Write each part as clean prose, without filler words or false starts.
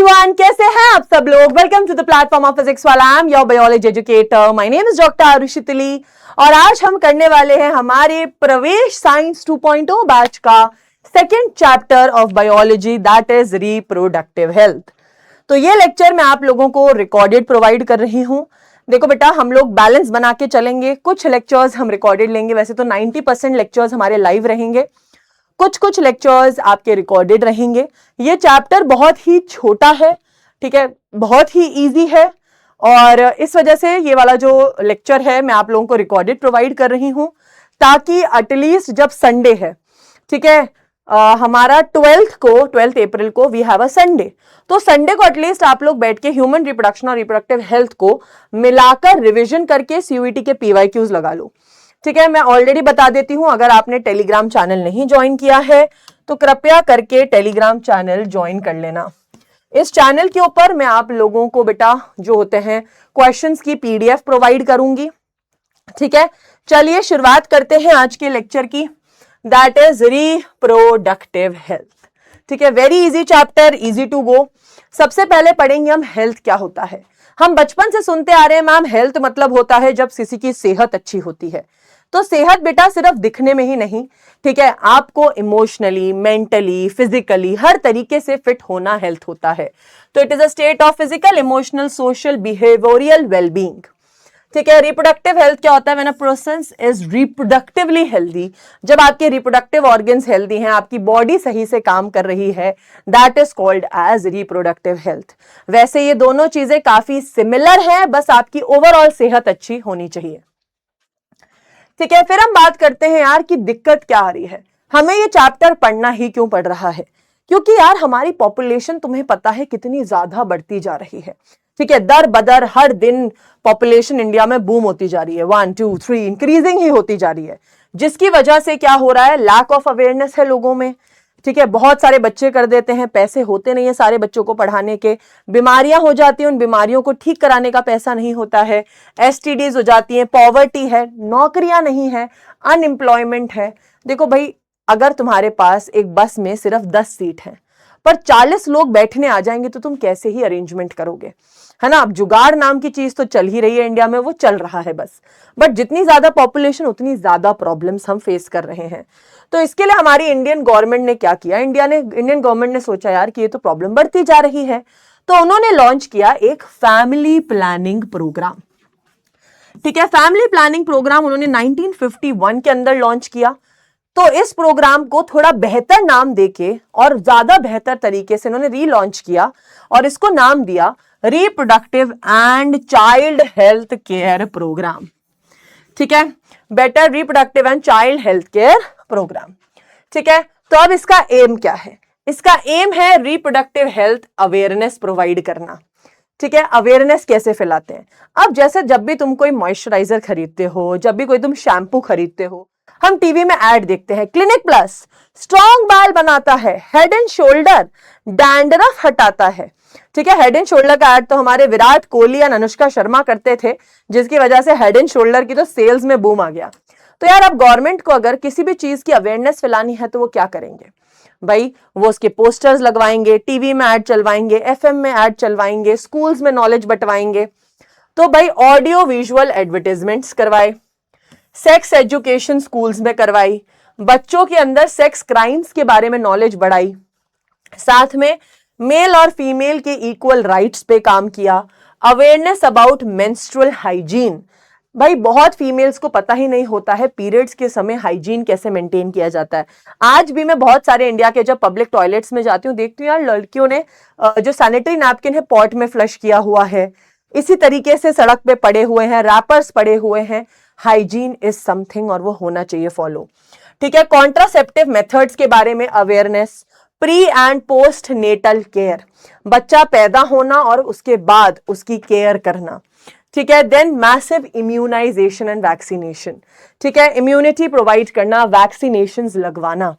Everyone, कैसे हैं आप सब लोग। Welcome to the platform of Physics Wallah. I am your biology educator, my name is doctor Arushi Tili और आज हम करने वाले हैं हमारे प्रवेश साइंस 2.0 बैच का second chapter of biology, that is reproductive health. तो ये लेक्चर मैं आप लोगों को रिकॉर्डेड प्रोवाइड कर रही हूं। देखो बेटा, हम लोग बैलेंस बना के चलेंगे। कुछ लेक्चर्स हम रिकॉर्डेड लेंगे, वैसे तो 90% लेक्चर्स हमारे लाइव रहेंगे, कुछ लेक्चर्स आपके रिकॉर्डेड रहेंगे। ये चैप्टर बहुत ही छोटा है, ठीक है, बहुत ही इजी है और इस वजह से ये वाला जो लेक्चर है मैं आप लोगों को रिकॉर्डेड प्रोवाइड कर रही हूं, ताकि एटलीस्ट जब संडे है, ठीक है, हमारा 12 अप्रैल को वी हैव अ संडे, तो संडे को एटलीस्ट आप लोग बैठ के ह्यूमन रिप्रोडक्शन और रिप्रोडक्टिव हेल्थ को मिलाकर रिविजन करके सीयूईटी के पीवाईक्यूज लगा लो। ठीक है, मैं ऑलरेडी बता देती हूं, अगर आपने टेलीग्राम चैनल नहीं ज्वाइन किया है तो कृपया करके टेलीग्राम चैनल ज्वाइन कर लेना। इस चैनल के ऊपर मैं आप लोगों को बेटा जो होते हैं क्वेश्चंस की पीडीएफ प्रोवाइड करूंगी। ठीक है, चलिए शुरुआत करते हैं आज के लेक्चर की, दैट इज रिप्रोडक्टिव हेल्थ। ठीक है, very easy chapter, easy to go. सबसे पहले पढ़ेंगे हम हेल्थ क्या होता है। हम बचपन से सुनते आ रहे हैं मैम, हेल्थ मतलब होता है जब किसी की सेहत अच्छी होती है। तो सेहत बेटा सिर्फ दिखने में ही नहीं, ठीक है, आपको इमोशनली, मेंटली, फिजिकली हर तरीके से फिट होना हेल्थ होता है। तो it is a state of physical, emotional, social, behavioural wellbeing. ठीक है, रिप्रोडक्टिव हेल्थ क्या होता है? When a person is reproductively healthy, जब आपके रिप्रोडक्टिव ऑर्गन्स हेल्दी हैं, आपकी बॉडी सही से काम कर रही है, that is called as reproductive health. वैसे ये दोनों चीजें काफी सिमिलर हैं, बस आपकी ओवरऑल सेहत अच्छी होनी चाहिए। ठीक है, फिर हम बात करते हैं यार कि दिक्कत क्या आ रही है, हमें ये चैप्टर पढ़ना ही क्यों पड़ रहा है? क्योंकि यार हमारी पॉपुलेशन तुम्हें पता है कितनी ज्यादा बढ़ती जा रही है। ठीक है, दर बदर हर दिन पॉपुलेशन इंडिया में बूम होती जा रही है, 1 2 3 इंक्रीजिंग ही होती जा रही है, जिसकी वजह से क्या हो रहा है, लैक ऑफ अवेयरनेस है लोगों में। ठीक है, बहुत सारे बच्चे कर देते हैं, पैसे होते नहीं है सारे बच्चों को पढ़ाने के, बीमारियां हो जाती हैं, उन बीमारियों को ठीक कराने का पैसा नहीं होता है, एसटीडीज हो जाती हैं, पॉवर्टी है, नौकरियां नहीं है, अनएम्प्लॉयमेंट है। देखो भाई, अगर तुम्हारे पास एक बस में सिर्फ 10 सीट है पर 40 लोग बैठने आ जाएंगे तो तुम कैसे ही अरेंजमेंट करोगे, है ना। अब जुगाड़ नाम की चीज तो चल ही रही है इंडिया में, वो चल रहा है बस, बट जितनी ज्यादा पॉपुलेशन उतनी ज्यादा प्रॉब्लम्स हम फेस कर रहे हैं। तो इसके लिए हमारी इंडियन गवर्नमेंट ने क्या किया, इंडियन गवर्नमेंट ने सोचा यार कि ये तो प्रॉब्लम बढ़ती जा रही है, तो उन्होंने लॉन्च किया एक फैमिली प्लानिंग प्रोग्राम। ठीक है, फैमिली प्लानिंग प्रोग्राम उन्होंने 1951 के अंदर लॉन्च किया। तो इस प्रोग्राम को थोड़ा बेहतर नाम देके और ज्यादा बेहतर तरीके से उन्होंने रीलॉन्च किया और इसको नाम दिया reproductive and child health care programme. ठीक है, better reproductive and child health care programme. ठीक है, तो अब इसका एम क्या है? इसका एम है रिप्रोडक्टिव हेल्थ अवेयरनेस प्रोवाइड करना। ठीक है, अवेयरनेस कैसे फैलाते हैं? अब जैसे जब भी तुम कोई मॉइस्चराइजर खरीदते हो, जब भी कोई तुम शैम्पू खरीदते हो, हम टीवी में ऐड देखते हैं, क्लिनिक प्लस स्ट्रॉन्ग बाल बनाता है, हेड एंड शोल्डर डैंड्रफ हटाता है। ठीक है, हेड एंड शोल्डर का ऐड तो हमारे विराट कोहली और अनुष्का शर्मा करते थे, जिसकी वजह से हेड एंड शोल्डर की तो सेल्स में बूम आ गया। तो यार अब गवर्नमेंट को अगर किसी भी चीज की अवेयरनेस फैलानी है तो वो क्या करेंगे भाई? वो उसके पोस्टर्स लगवाएंगे, टीवी में ऐड चलवाएंगे, एफएम में ऐड चलवाएंगे, स्कूल्स में नॉलेज बंटवाएंगे। तो भाई ऑडियो विजुअल एडवर्टाइजमेंट्स करवाए, सेक्स एजुकेशन स्कूल्स में करवाई, बच्चों के अंदर सेक्स क्राइम्स के बारे में नॉलेज बढ़ाई, साथ में मेल और फीमेल के इक्वल राइट्स पे काम किया, अवेयरनेस अबाउट मेंस्ट्रुअल हाइजीन। भाई बहुत फीमेल्स को पता ही नहीं होता है पीरियड्स के समय हाइजीन कैसे मेंटेन किया जाता है। आज भी मैं बहुत सारे इंडिया के जब पब्लिक टॉयलेट्स में जाती हूँ, देखती हूँ यार लड़कियों ने जो सैनिटरी नैपकिन है पॉट में फ्लश किया हुआ है, इसी तरीके से सड़क पे पड़े हुए हैं, रैपर्स पड़े हुए हैं। हाइजीन इज समथिंग और वो होना चाहिए फॉलो। ठीक है, कॉन्ट्रासेप्टिव मेथड्स के बारे में awareness, pre and post natal care, बच्चा पैदा होना और उसके बाद उसकी केयर करना। ठीक है, then massive immunisation and vaccination. ठीक है, इम्यूनिटी प्रोवाइड करना, वैक्सीनेशंस लगवाना,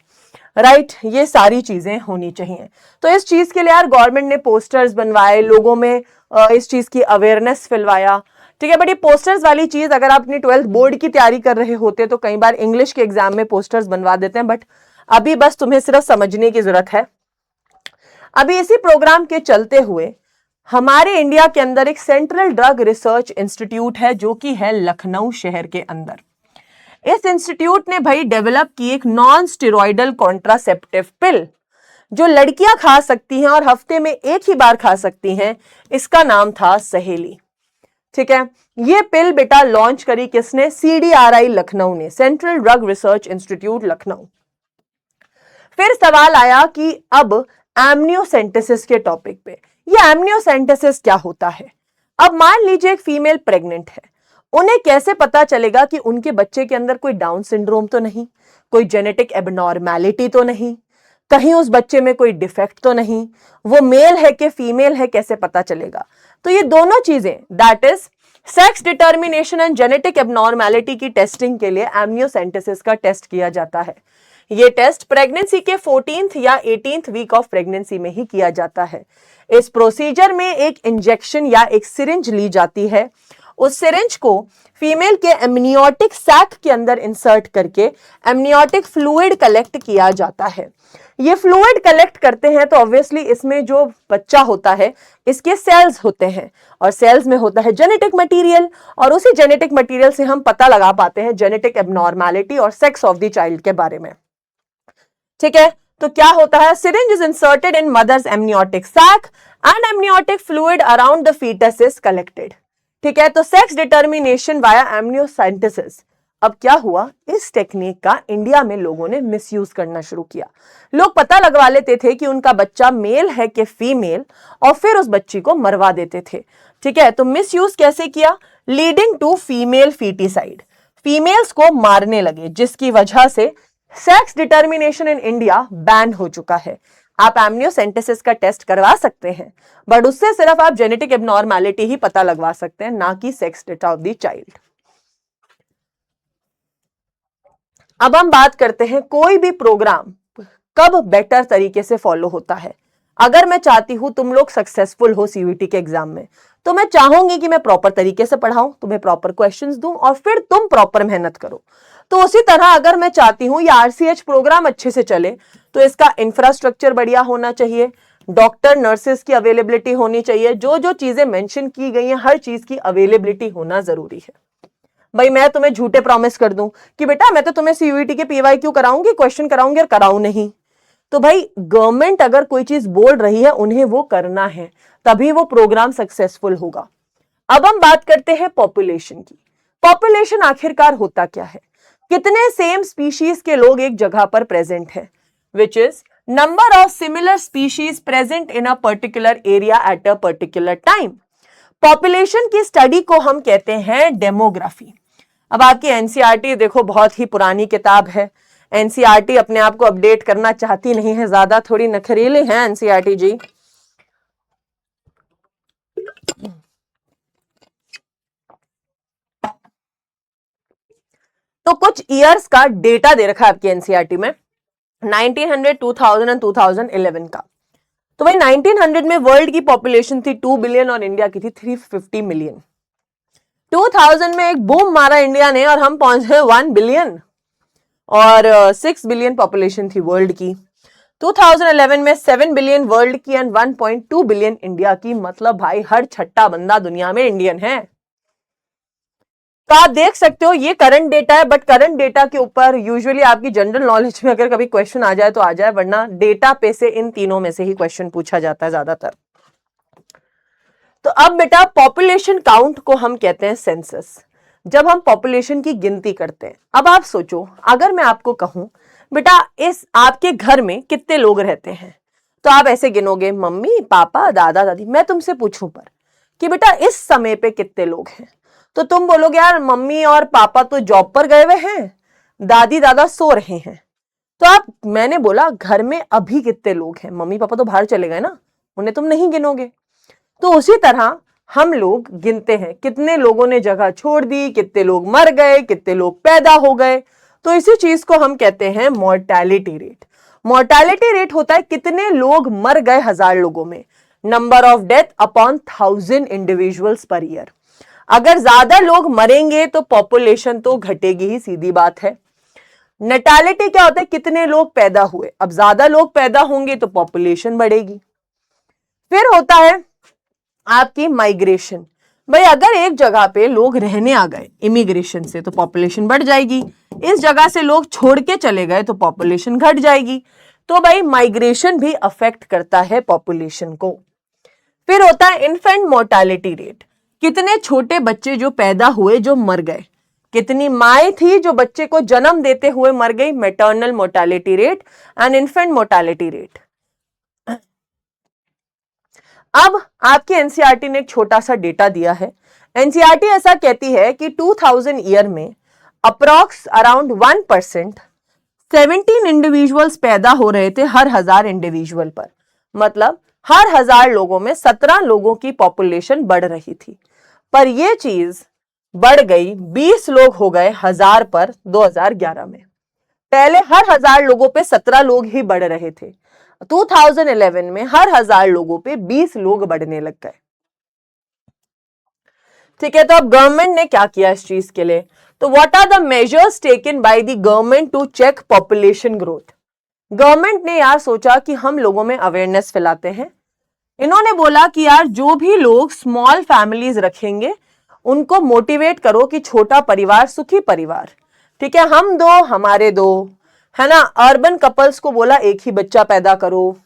राइट, ये सारी चीजें होनी चाहिए। तो इस चीज के लिए यार गवर्नमेंट ने पोस्टर्स बनवाए, लोगों में इस चीज की अवेयरनेस फैलवाया। ठीक है, बट ये पोस्टर्स वाली चीज अगर आप अपनी 12th बोर्ड की तैयारी कर रहे होते तो कई बार इंग्लिश के एग्जाम में पोस्टर्स बनवा देते हैं, बट अभी बस तुम्हें सिर्फ समझने की जरूरत है। अभी इसी प्रोग्राम के चलते हुए हमारे इंडिया के अंदर एक सेंट्रल ड्रग रिसर्च इंस्टीट्यूट है जो कि है लखनऊ शहर के अंदर। इस इंस्टीट्यूट ने भाई डेवलप की एक नॉन स्टेरॉइडल कॉन्ट्रासेप्टिव पिल जो लड़कियां खा सकती हैं और हफ्ते में एक ही बार खा सकती हैं। इसका नाम था सहेली। ठीक है, ये पिल बेटा लॉन्च करी किसने? CDRI लखनऊ ने, central drug research institute Lucknow. फिर सवाल आया कि अब एमनियोसेंटेसिस के टॉपिक पे, ये एमनियोसेंटेसिस क्या होता है? अब मान लीजिए एक फीमेल प्रेग्नेंट है, उन्हें कैसे पता चलेगा कि उनके बच्चे के अंदर कोई डाउन सिंड्रोम तो नहीं, कोई जेनेटिक एबनॉर्मैलिटी तो नहीं, कहीं उस बच्चे में कोई डिफेक्ट तो नहीं, वो मेल है कि फीमेल है, कैसे पता चलेगा? तो ये दोनों चीजें, that is sex determination and genetic abnormality की टेस्टिंग के लिए एमनियोसेंटेसिस का टेस्ट किया जाता है। ये टेस्ट प्रेगनेंसी के 14th या 18th वीक ऑफ प्रेगनेंसी में ही किया जाता है। इस प्रोसीजर में एक इंजेक्शन या एक सिरिंज ली जाती है। उस सिरिंज को फीमेल के एमनियोटिक सैक के अंदर इंसर्ट करके एमनियोटिक फ्लूइड कलेक्ट किया जाता है। ये फ्लूइड कलेक्ट करते हैं तो ऑब्वियसली इसमें जो बच्चा होता है इसके सेल्स होते हैं और सेल्स में होता है जेनेटिक मटेरियल, और उसी जेनेटिक मटेरियल से हम पता लगा पाते हैं जेनेटिक एबनॉर्मैलिटी और सेक्स ऑफ द चाइल्ड के बारे में। ठीक है, तो क्या होता है? Syringe is inserted in mother's amniotic sac and amniotic fluid around the foetus is collected. ठीक है, तो सेक्स डिटर्मिनेशन वाया एमनियोसेंटेसिस। अब क्या हुआ, इस टेक्निक का इंडिया में लोगों ने मिसयूज करना शुरू किया। लोग पता लगवा लेते थे कि उनका बच्चा मेल है कि फीमेल और फिर उस बच्ची को मरवा देते थे। ठीक है, तो मिसयूज कैसे किया? Leading to female foeticide, females को मारने लगे, जिसकी वजह से sex determination in India ban हो चुका है। आप एमनियोसेंटेसिस का टेस्ट करवा सकते हैं, बट उससे सिर्फ आप जेनेटिक एबनॉर्मैलिटी ही पता लगवा सकते हैं, ना कि sex data of the child. अब हम बात करते हैं कोई भी प्रोग्राम कब बेटर तरीके से फॉलो होता है। अगर मैं चाहती हूं तुम लोग सक्सेसफुल हो सीयूईटी के एग्जाम में, तो मैं चाहूंगी कि मैं प्रॉपर तरीके से पढ़ाऊं, तुम्हें प्रॉपर क्वेश्चंस दूं और फिर तुम प्रॉपर मेहनत करो। तो उसी तरह अगर मैं चाहती हूं ये आरसीएच प्रोग्राम अच्छे से चले, तो इसका इंफ्रास्ट्रक्चर बढ़िया होना चाहिए, डॉक्टर नर्सेस की अवेलेबिलिटी होनी चाहिए, जो जो चीजें मेंशन की गई हैं हर चीज की अवेलेबिलिटी होना जरूरी है। भाई मैं तुम्हें झूठे प्रॉमिस कर दूं कि बेटा मैं तो तुम्हें सीयूईटी के पीवाईक्यू कराऊंगी, क्वेश्चन कराऊंगी, और कराऊं नहीं, तो भाई गवर्नमेंट अगर कोई चीज बोल रही है उन्हें वो करना है, तभी वो प्रोग्राम सक्सेसफुल होगा। अब हम बात करते हैं पॉपुलेशन की। पॉपुलेशन आखिरकार होता क्या है? कितने सेम स्पीशीज के लोग एक जगह पर प्रेजेंट हैं, which is number of similar species present in a particular area at a particular time. Population की स्टडी को हम कहते हैं डेमोग्राफी। अब आपकी एनसीईआरटी देखो बहुत ही पुरानी किताब है, एनसीईआरटी अपने आप को अपडेट करना चाहती नहीं है, ज्यादा थोड़ी नखरेले हैं एनसीईआरटी जी। तो कुछ ईयर्स का डेटा दे रखा है आपकी एनसीईआरटी में, 1900, 2000 और 2011 का। तो भाई 1900 में वर्ल्ड की पॉपुलेशन थी 2 बिलियन और इंडिया की थी 350 मिलियन। 2000 में एक बूम मारा इंडिया ने और हम पहुंचे 1 बिलियन और 6 बिलियन पॉपुलेशन थी वर्ल्ड की। 2011 में 7 बिलियन वर्ल्ड की एंड 1.2 बिलियन इंडिया की। मतलब भाई हर छठा बंदा दुनिया में इंडियन है। तो आप देख सकते हो ये करंट डेटा है, बट करंट डेटा के ऊपर यूजुअली आपकी जनरल नॉलेज में अगर कभी क्वेश्चन आ जाए तो आ जाए, वरना डेटा पे से इन तीनों में से ही क्वेश्चन पूछा जाता है ज्यादातर। तो अब बेटा पॉपुलेशन काउंट को हम कहते हैं सेंसस, जब हम पॉपुलेशन की गिनती करते हैं। अब आप सोचो, अगर मैं आपको कहूं बेटा इस आपके घर में कितने लोग रहते हैं, तो आप ऐसे गिनोगे मम्मी पापा दादा दादी। मैं तुमसे पूछूं पर कि बेटा इस समय पे कितने लोग हैं, तो तुम बोलोगे यार मम्मी और पापा तो जॉब पर गए हुए हैं, दादी दादा सो रहे हैं। तो मैंने बोला घर में अभी कितने लोग हैं, मम्मी पापा तो बाहर चले गए ना, उन्हें तुम नहीं गिनोगे। तो उसी तरह हम लोग गिनते हैं कितने लोगों ने जगह छोड़ दी, कितने लोग मर गए, कितने लोग पैदा हो गए। तो इसी चीज को हम कहते हैं मोर्टेलिटी रेट। मोर्टेलिटी रेट होता है कितने लोग मर गए 1000 लोगों में, number of death upon 1000 individuals per year. अगर ज्यादा लोग मरेंगे तो पॉपुलेशन तो घटेगी ही, सीधी बात है। नेटालिटी क्या होता है, कितने लोग पैदा हुए। अब ज्यादा लोग पैदा होंगे तो पॉपुलेशन बढ़ेगी। फिर होता है आपकी माइग्रेशन। भाई अगर एक जगह पे लोग रहने आ गए इमिग्रेशन से तो पॉपुलेशन बढ़ जाएगी, इस जगह से लोग छोड़ के चले गए तो पॉपुलेशन घट जाएगी। तो भाई माइग्रेशन भी अफेक्ट करता है पॉपुलेशन को। फिर होता है इन्फेंट मोर्टालिटी रेट, कितने छोटे बच्चे जो पैदा हुए जो मर गए, कितनी माएँ थी जो बच्चे को जन्म देते हुए मर गई, maternal mortality rate and infant mortality rate. अब आपके एनसीईआरटी ने एक छोटा सा डेटा दिया है। एनसीईआरटी ऐसा कहती है कि 2000 ईयर में अप्रॉक्स अराउंड 1% 17 इंडिविजुअल्स पैदा हो रहे थे हर 1000 इंडिविजुअल पर, मतलब हर 1000 लोगों में 17 लोगों की पॉपुलेशन बढ़ रही थी। पर यह चीज बढ़ गई, 20 लोग हो गए 1000 पर 2011 में। पहले हर 1000 लोगों पे 17 लोग ही बढ़ रहे थे, 2011 में हर 1000 लोगों पे 20 लोग बढ़ने लग गए। ठीक है, तो अब गवर्नमेंट ने क्या किया इस चीज के लिए? तो what are the measures taken by the government to check population growth? Government ने यार सोचा कि हम लोगों में अवेयरनेस फैलाते हैं। इन्होंने बोला कि यार जो भी लोग स्मॉल फैमिलीज रखेंगे उनको मोटिवेट करो कि छोटा परिवार सुखी परिवार। ठीक है, हम दो हमारे दो, है ना। अर्बन कपल्स को बोला एक ही बच्चा पैदा करो।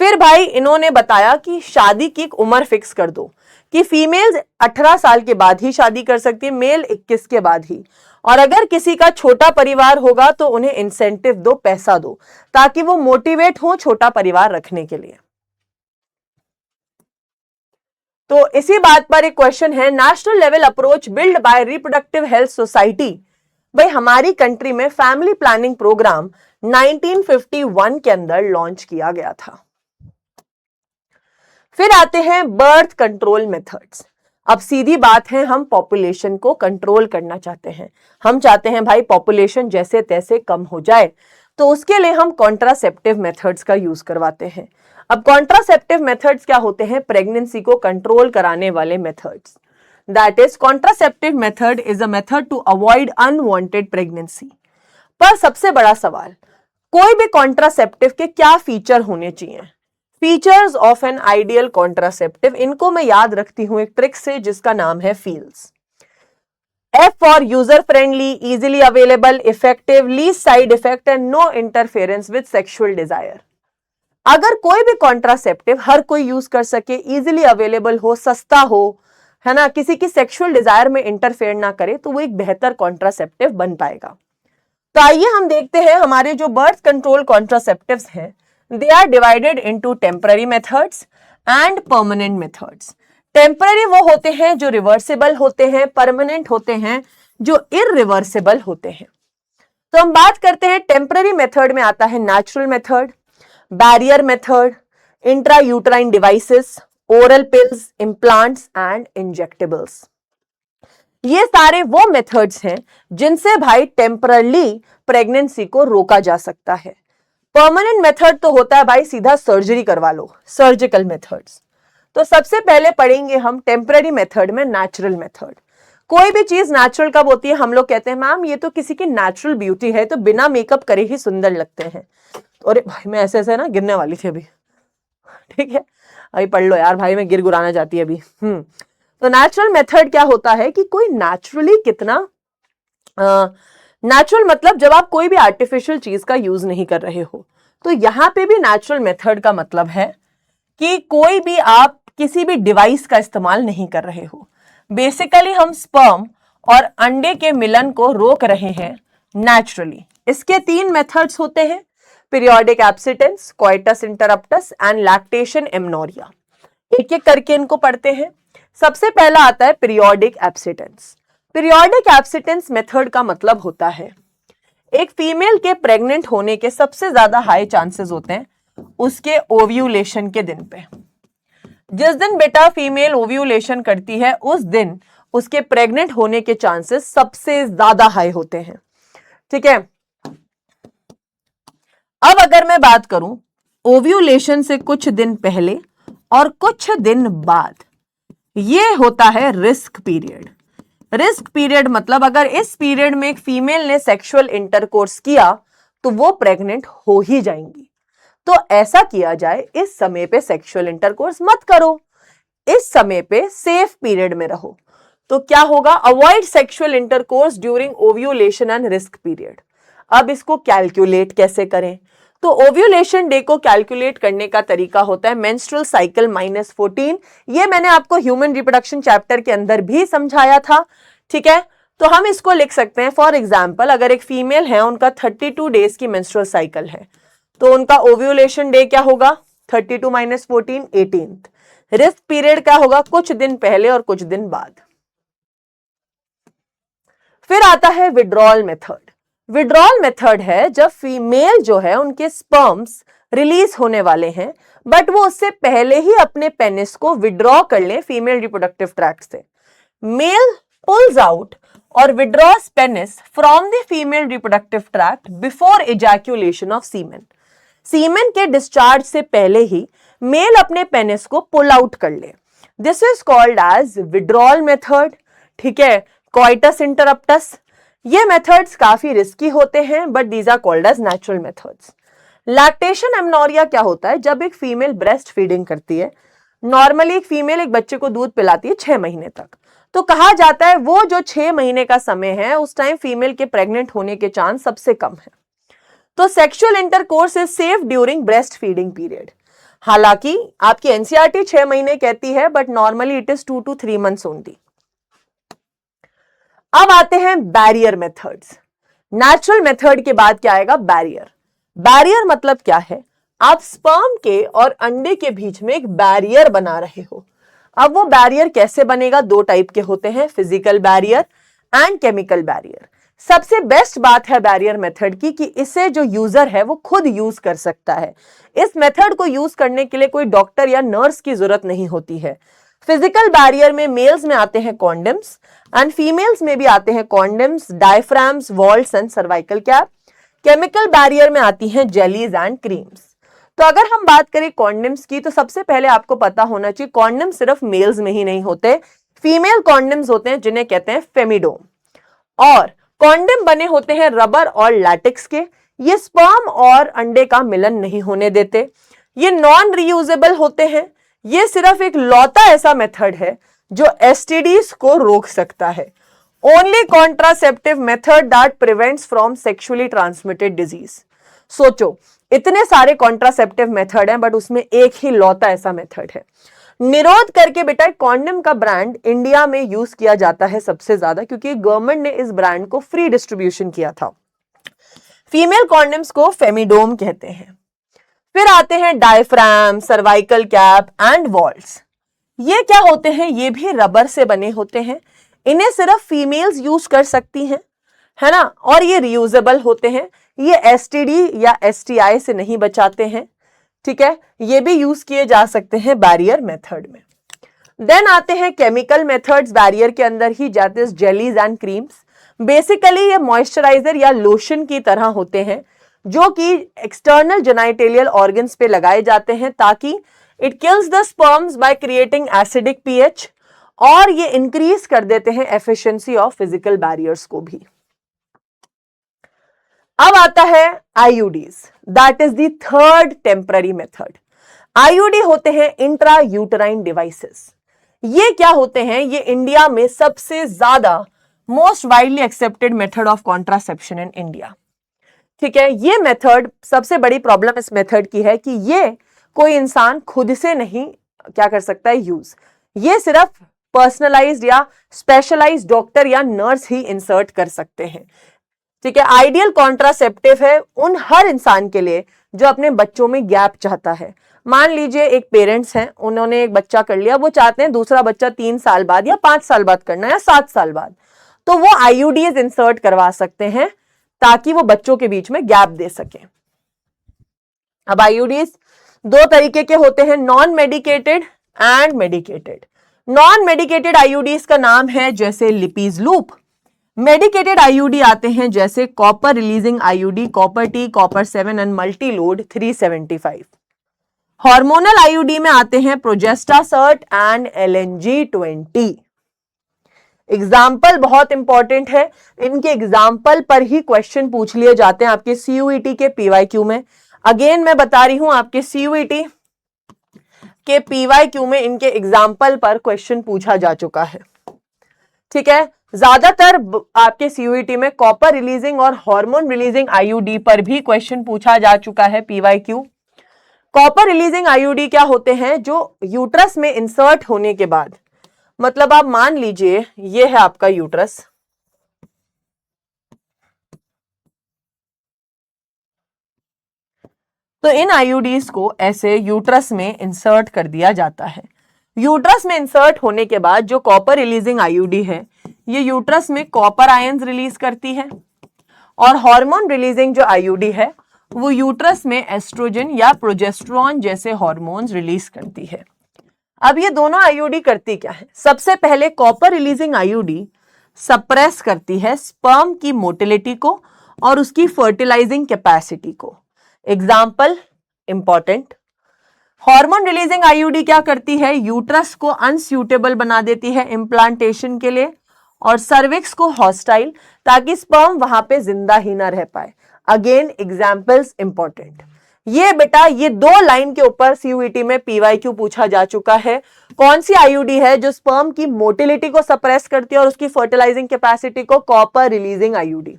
फिर भाई इन्होंने बताया कि शादी की एक उम्र फिक्स कर दो कि फीमेल 18 साल के बाद ही शादी कर सकती है, मेल 21 के बाद ही। और अगर किसी का छोटा परिवार होगा तो उन्हें इंसेंटिव दो, पैसा दो, ताकि वो मोटिवेट हो छोटा परिवार रखने के लिए। तो इसी बात पर एक क्वेश्चन है, national level approach build by reproductive health society. भाई हमारी कंट्री में फैमिली प्लानिंग प्रोग्राम 1951 के अंदर लॉन्च किया गया था। फिर आते हैं बर्थ कंट्रोल मेथड्स। अब सीधी बात है, हम पॉपुलेशन को कंट्रोल करना चाहते हैं। हम चाहते हैं भाई पॉपुलेशन जैसे तैसे कम हो जाए, तो उसके लिए हम कॉन्ट्रासेप्टिव मेथड्स का यूज करवाते हैं। अब कॉन्ट्रासेप्टिव मेथड्स क्या होते हैं? प्रेगनेंसी को कंट्रोल कराने वाले methods. That is contraceptive method is a method to avoid unwanted pregnancy. पर सबसे बड़ा सवाल, कोई भी कॉन्ट्रासेप्टिव के क्या फीचर होने चाहिए? Features of an ideal contraceptive, इनको मैं याद रखती हूं एक ट्रिक से जिसका नाम है feels. F for user friendly, easily available, effective, least side effect and no interference with sexual desire. अगर कोई भी कॉन्ट्रासेप्टिव हर कोई यूज कर सके, इजीली अवेलेबल हो, सस्ता हो, है ना, किसी की सेक्सुअल डिजायर में इंटरफेयर ना करे, तो वो एक बेहतर कॉन्ट्रासेप्टिव बन पाएगा। तो आइए हम देखते हैं हमारे जो बर्थ कंट्रोल कॉन्ट्रासेप्टिव्स हैं, they are divided into temporary methods and permanent methods. Temporary वो होते हैं जो रिवर्सिबल होते हैं, परमानेंट होते हैं जो इरिवर्सिबल होते हैं। तो हम बात करते हैं टेम्पररी मेथड में आता है natural method, barrier method, intrauterine devices, oral pills, implants and injectables. ये सारे वो मेथड्स हैं जिनसे भाई टेम्परली प्रेगनेंसी को रोका जा सकता है। परमानेंट मेथड तो होता है भाई सीधा सर्जरी करवा लो, सर्जिकल मेथड्स। तो सबसे पहले पढ़ेंगे हम टेम्पररी मेथड में नेचुरल मेथड। कोई भी चीज नेचुरल कब होती है? हम लोग कहते हैं मैम ये तो किसी की नेचुरल ब्यूटी है, तो बिना मेकअप करे ही सुंदर लगते हैं। अरे भाई मैं ऐसे ऐसे ना गिरने वाली थी अभी, ठीक है, अभी पढ़ लो यार भाई, मैं गिर गुराना चाहती है अभी। तो नेचुरल मेथड क्या होता है कि कोई नेचुरली कितना, नेचुरल मतलब जब आप कोई भी आर्टिफिशियल चीज का यूज नहीं कर रहे हो। तो यहां पे भी नेचुरल मेथड का मतलब है कि कोई भी आप किसी भी डिवाइस का इस्तेमाल नहीं कर रहे हो। बेसिकली हम स्पर्म और अंडे के मिलन को रोक रहे हैं नेचुरली। इसके 3 मेथड्स होते हैं, periodic abstinence, coitus interruptus and lactation amenorrhea. एक एक करके इनको पढ़ते हैं। सबसे पहला आता है पीरियोडिक एब्सिटेंस। पीरियोडिक एब्सिटेंस मेथड का मतलब होता है एक फीमेल के प्रेग्नेंट होने के सबसे ज्यादा हाई चांसेस होते हैं उसके ओव्यूलेशन के दिन पे। जिस दिन बेटा फीमेल ओव्यूलेशन करती है उस दिन उसके प्रेग्नेंट होने के चांसेस सबसे ज्यादा हाई होते हैं। ठीक है, अब अगर मैं बात करूं ओव्यूलेशन से कुछ दिन पहले और कुछ दिन बाद, ये होता है रिस्क पीरियड। रिस्क पीरियड मतलब अगर इस पीरियड में एक फीमेल ने सेक्सुअल इंटरकोर्स किया तो वो प्रेग्नेंट हो ही जाएंगी। तो ऐसा किया जाए, इस समय पे सेक्सुअल इंटरकोर्स मत करो, इस समय पे सेफ पीरियड में रहो। तो क्या होगा, avoid sexual intercourse during ovulation and risk period. अब इसको कैलकुलेट कैसे करें, तो ओव्यूलेशन डे को कैलकुलेट करने का तरीका होता है मेंस्ट्रुअल साइकिल -14। ये मैंने आपको ह्यूमन रिप्रोडक्शन चैप्टर के अंदर भी समझाया था, ठीक है। तो हम इसको लिख सकते हैं, फॉर एग्जाम्पल अगर एक फीमेल है, उनका 32 डेज की मेंस्ट्रुअल साइकिल है, तो उनका ओव्यूलेशन डे क्या होगा, 32 - 14 18th। रिस्क पीरियड क्या होगा, कुछ दिन पहले और कुछ दिन बाद। फिर आता है विड्रॉल मेथड। विड्रॉल मेथड है जब फीमेल जो है उनके स्पर्म्स रिलीज होने वाले हैं, बट वो उससे पहले ही अपने पेनिस को विड्रॉ कर ले फीमेल रिप्रोडक्टिव ट्रैक्ट से। मेल पुल्स आउट और withdraws penis from the female reproductive tract before ejaculation of semen. Semen के डिस्चार्ज से पहले ही मेल अपने पेनिस को पुल आउट कर ले। This is called as withdrawal method, ठीक है। कॉइटस इंटरप्टस, ये मेथड्स काफी रिस्की होते हैं, but these are called as natural methods. Lactation amenorrhoea क्या होता है, जब एक फीमेल ब्रेस्ट फीडिंग करती है, नॉर्मली एक फीमेल एक बच्चे को दूध पिलाती है 6 महीने तक, तो कहा जाता है वो जो 6 महीने का समय है, उस टाइम फीमेल के प्रेग्नेंट होने के चांस सबसे कम है। तो sexual intercourse is safe during breast feeding period. हालांकि आपकी एनसीईआरटी 6 महीने कहती है, but normally it is 2 to 3 months only. अब आते हैं बैरियर मेथड्स। नेचुरल मेथड के बाद क्या आएगा, बैरियर। बैरियर मतलब क्या है, आप स्पर्म के और अंडे के बीच में एक बैरियर बना रहे हो। अब वो बैरियर कैसे बनेगा, 2 टाइप के होते हैं, physical barrier and chemical barrier. सबसे बेस्ट बात है बैरियर मेथड की कि इसे जो यूजर है वो खुद यूज कर सकता है। इस मेथड को यूज करने के लिए कोई डॉक्टर या नर्स की जरूरत नहीं होती है। फिजिकल बैरियर में मेल्स में आते हैं कॉन्डम्स एंड फीमेल्स में भी आते हैं condoms, diaphragms, vaults and cervical cap. Chemical barrier में आती हैं जेलीज एंड क्रीम्स। तो अगर हम बात करें कॉन्डम्स की, तो सबसे पहले आपको पता होना चाहिए कॉन्डम सिर्फ मेल्स में ही नहीं होते, फीमेल कॉन्डम्स होते हैं जिन्हें कहते हैं फेमिडोम। और कॉन्डम बने होते हैं रबर और लैटेक्स के, ये स्पर्म और अंडे का मिलन नहीं होने देते, ये नॉन रीयूजेबल होते हैं। ये सिर्फ एक लौता ऐसा मेथड है जो एसटीडीज को रोक सकता है। Only contraceptive method that prevents from sexually transmitted disease. सोचो, इतने सारे कॉन्ट्रासेप्टिव मेथड हैं, बट उसमें एक ही लौता ऐसा मेथड है। निरोध करके बेटा कॉन्डम का ब्रांड इंडिया में यूज किया जाता है सबसे ज्यादा, क्योंकि गवर्नमेंट ने इस ब्रांड को फ्री डिस्ट्रीब्यूशन किया था। फीमेल कॉन्डम्स को फेमिडोम कहते हैं। फिर आते हैं diaphragm, cervical cap and vaults. ये क्या होते हैं, ये भी रबर से बने होते हैं, इन्हें सिर्फ फीमेल्स यूज कर सकती हैं, है ना, और ये रियूजेबल होते हैं, ये एसटीडी या एसटीआई से नहीं बचाते हैं, ठीक है। ये भी यूज किए जा सकते हैं बैरियर मेथड में। देन आते हैं केमिकल मेथड्स बैरियर के अंदर ही, जाते हैं जेलीज एंड क्रीम्स। बेसिकली ये मॉइस्चराइजर या लोशन की तरह होते हैं जो कि एक्सटर्नल जेनिटलियल ऑर्गन्स पे लगाए जाते हैं, ताकि it kills the sperms by creating acidic pH, और ये इंक्रीज कर देते हैं एफिशिएंसी ऑफ फिजिकल बैरियर्स को भी। अब आता है IUDs, that is the third temporary method. IUD होते हैं इंट्रा यूटराइन डिवाइसेस। ये क्या होते हैं, ये इंडिया में सबसे ज्यादा most widely accepted method of contraception in India, ठीक है। ये मेथड, सबसे बड़ी प्रॉब्लम इस मेथड की है कि ये कोई इंसान खुद से नहीं क्या कर सकता है यूज, ये सिर्फ पर्सनलाइज्ड या स्पेशलाइज्ड डॉक्टर या नर्स ही इंसर्ट कर सकते हैं, ठीक है। आइडियल कॉन्ट्रासेप्टिव है उन हर इंसान के लिए जो अपने बच्चों में गैप चाहता है। मान लीजिए एक पेरेंट्स हैं, उन्होंने एक बच्चा कर लिया, वो चाहते हैं दूसरा बच्चा 3 साल बाद या 5 साल बाद करना या 7 साल बाद, तो वो आईयूडीज इंसर्ट करवा सकते हैं ताकि वो बच्चों के बीच में गैप दे सके। अब आईयूडीज 2 तरीके के होते हैं, non medicated and medicated. Non medicated IUDs का नाम है जैसे लिपीज लूप। मेडिकेटेड आईयूडी आते हैं जैसे copper releasing IUD, copper T, copper 7 and multi load 375। Hormonal IUD में आते हैं प्रोजेस्टासर्ट एंड LNG-20। एग्जाम्पल बहुत इंपॉर्टेंट है, इनके एग्जाम्पल पर ही क्वेश्चन पूछ लिए जाते हैं आपके CUET के PYQ में। अगेन मैं बता रही हूं आपके सीयूईटी के पीवाईक्यू में इनके एग्जाम्पल पर क्वेश्चन पूछा जा चुका है। ठीक है, ज्यादातर आपके सीयूईटी में कॉपर रिलीजिंग और हार्मोन रिलीजिंग आईयूडी पर भी क्वेश्चन पूछा जा चुका है पीवाईक्यू। कॉपर रिलीजिंग आईयूडी क्या होते हैं? जो यूट्रस में इंसर्ट होने के बाद, मतलब आप मान लीजिए ये है आपका यूट्रस, तो इन आईयूडीज को ऐसे यूट्रस में इंसर्ट कर दिया जाता है। यूट्रस में इंसर्ट होने के बाद जो कॉपर रिलीजिंग आईयूडी है ये यूट्रस में कॉपर आयंस रिलीज करती है, और हार्मोन रिलीजिंग जो आईयूडी है वो यूट्रस में एस्ट्रोजन या प्रोजेस्टेरोन जैसे हार्मोन्स रिलीज करती है। अब ये दोनों आईयूडी करती क्या है? सबसे पहले कॉपर रिलीजिंग आईयूडी सप्रेस करती है स्पर्म की मोटिलिटी को और उसकी फर्टिलाइजिंग कैपेसिटी को। Example important, hormone releasing IUD क्या करती है? यूट्रस को अनस्यूटेबल बना देती है इम्प्लांटेशन के लिए, और सर्विक्स को हॉस्टाइल, ताकि स्पर्म वहां पे जिंदा ही ना रह पाए। Again examples important. ये बेटा ये दो लाइन के ऊपर सीयूईटी में पीवाईक्यू पूछा जा चुका है। कौन सी आईयूडी है जो स्पर्म की मोटिलिटी को सप्रेस करती है और उसकी फर्टिलाइजिंग कैपेसिटी को? Copper releasing IUD.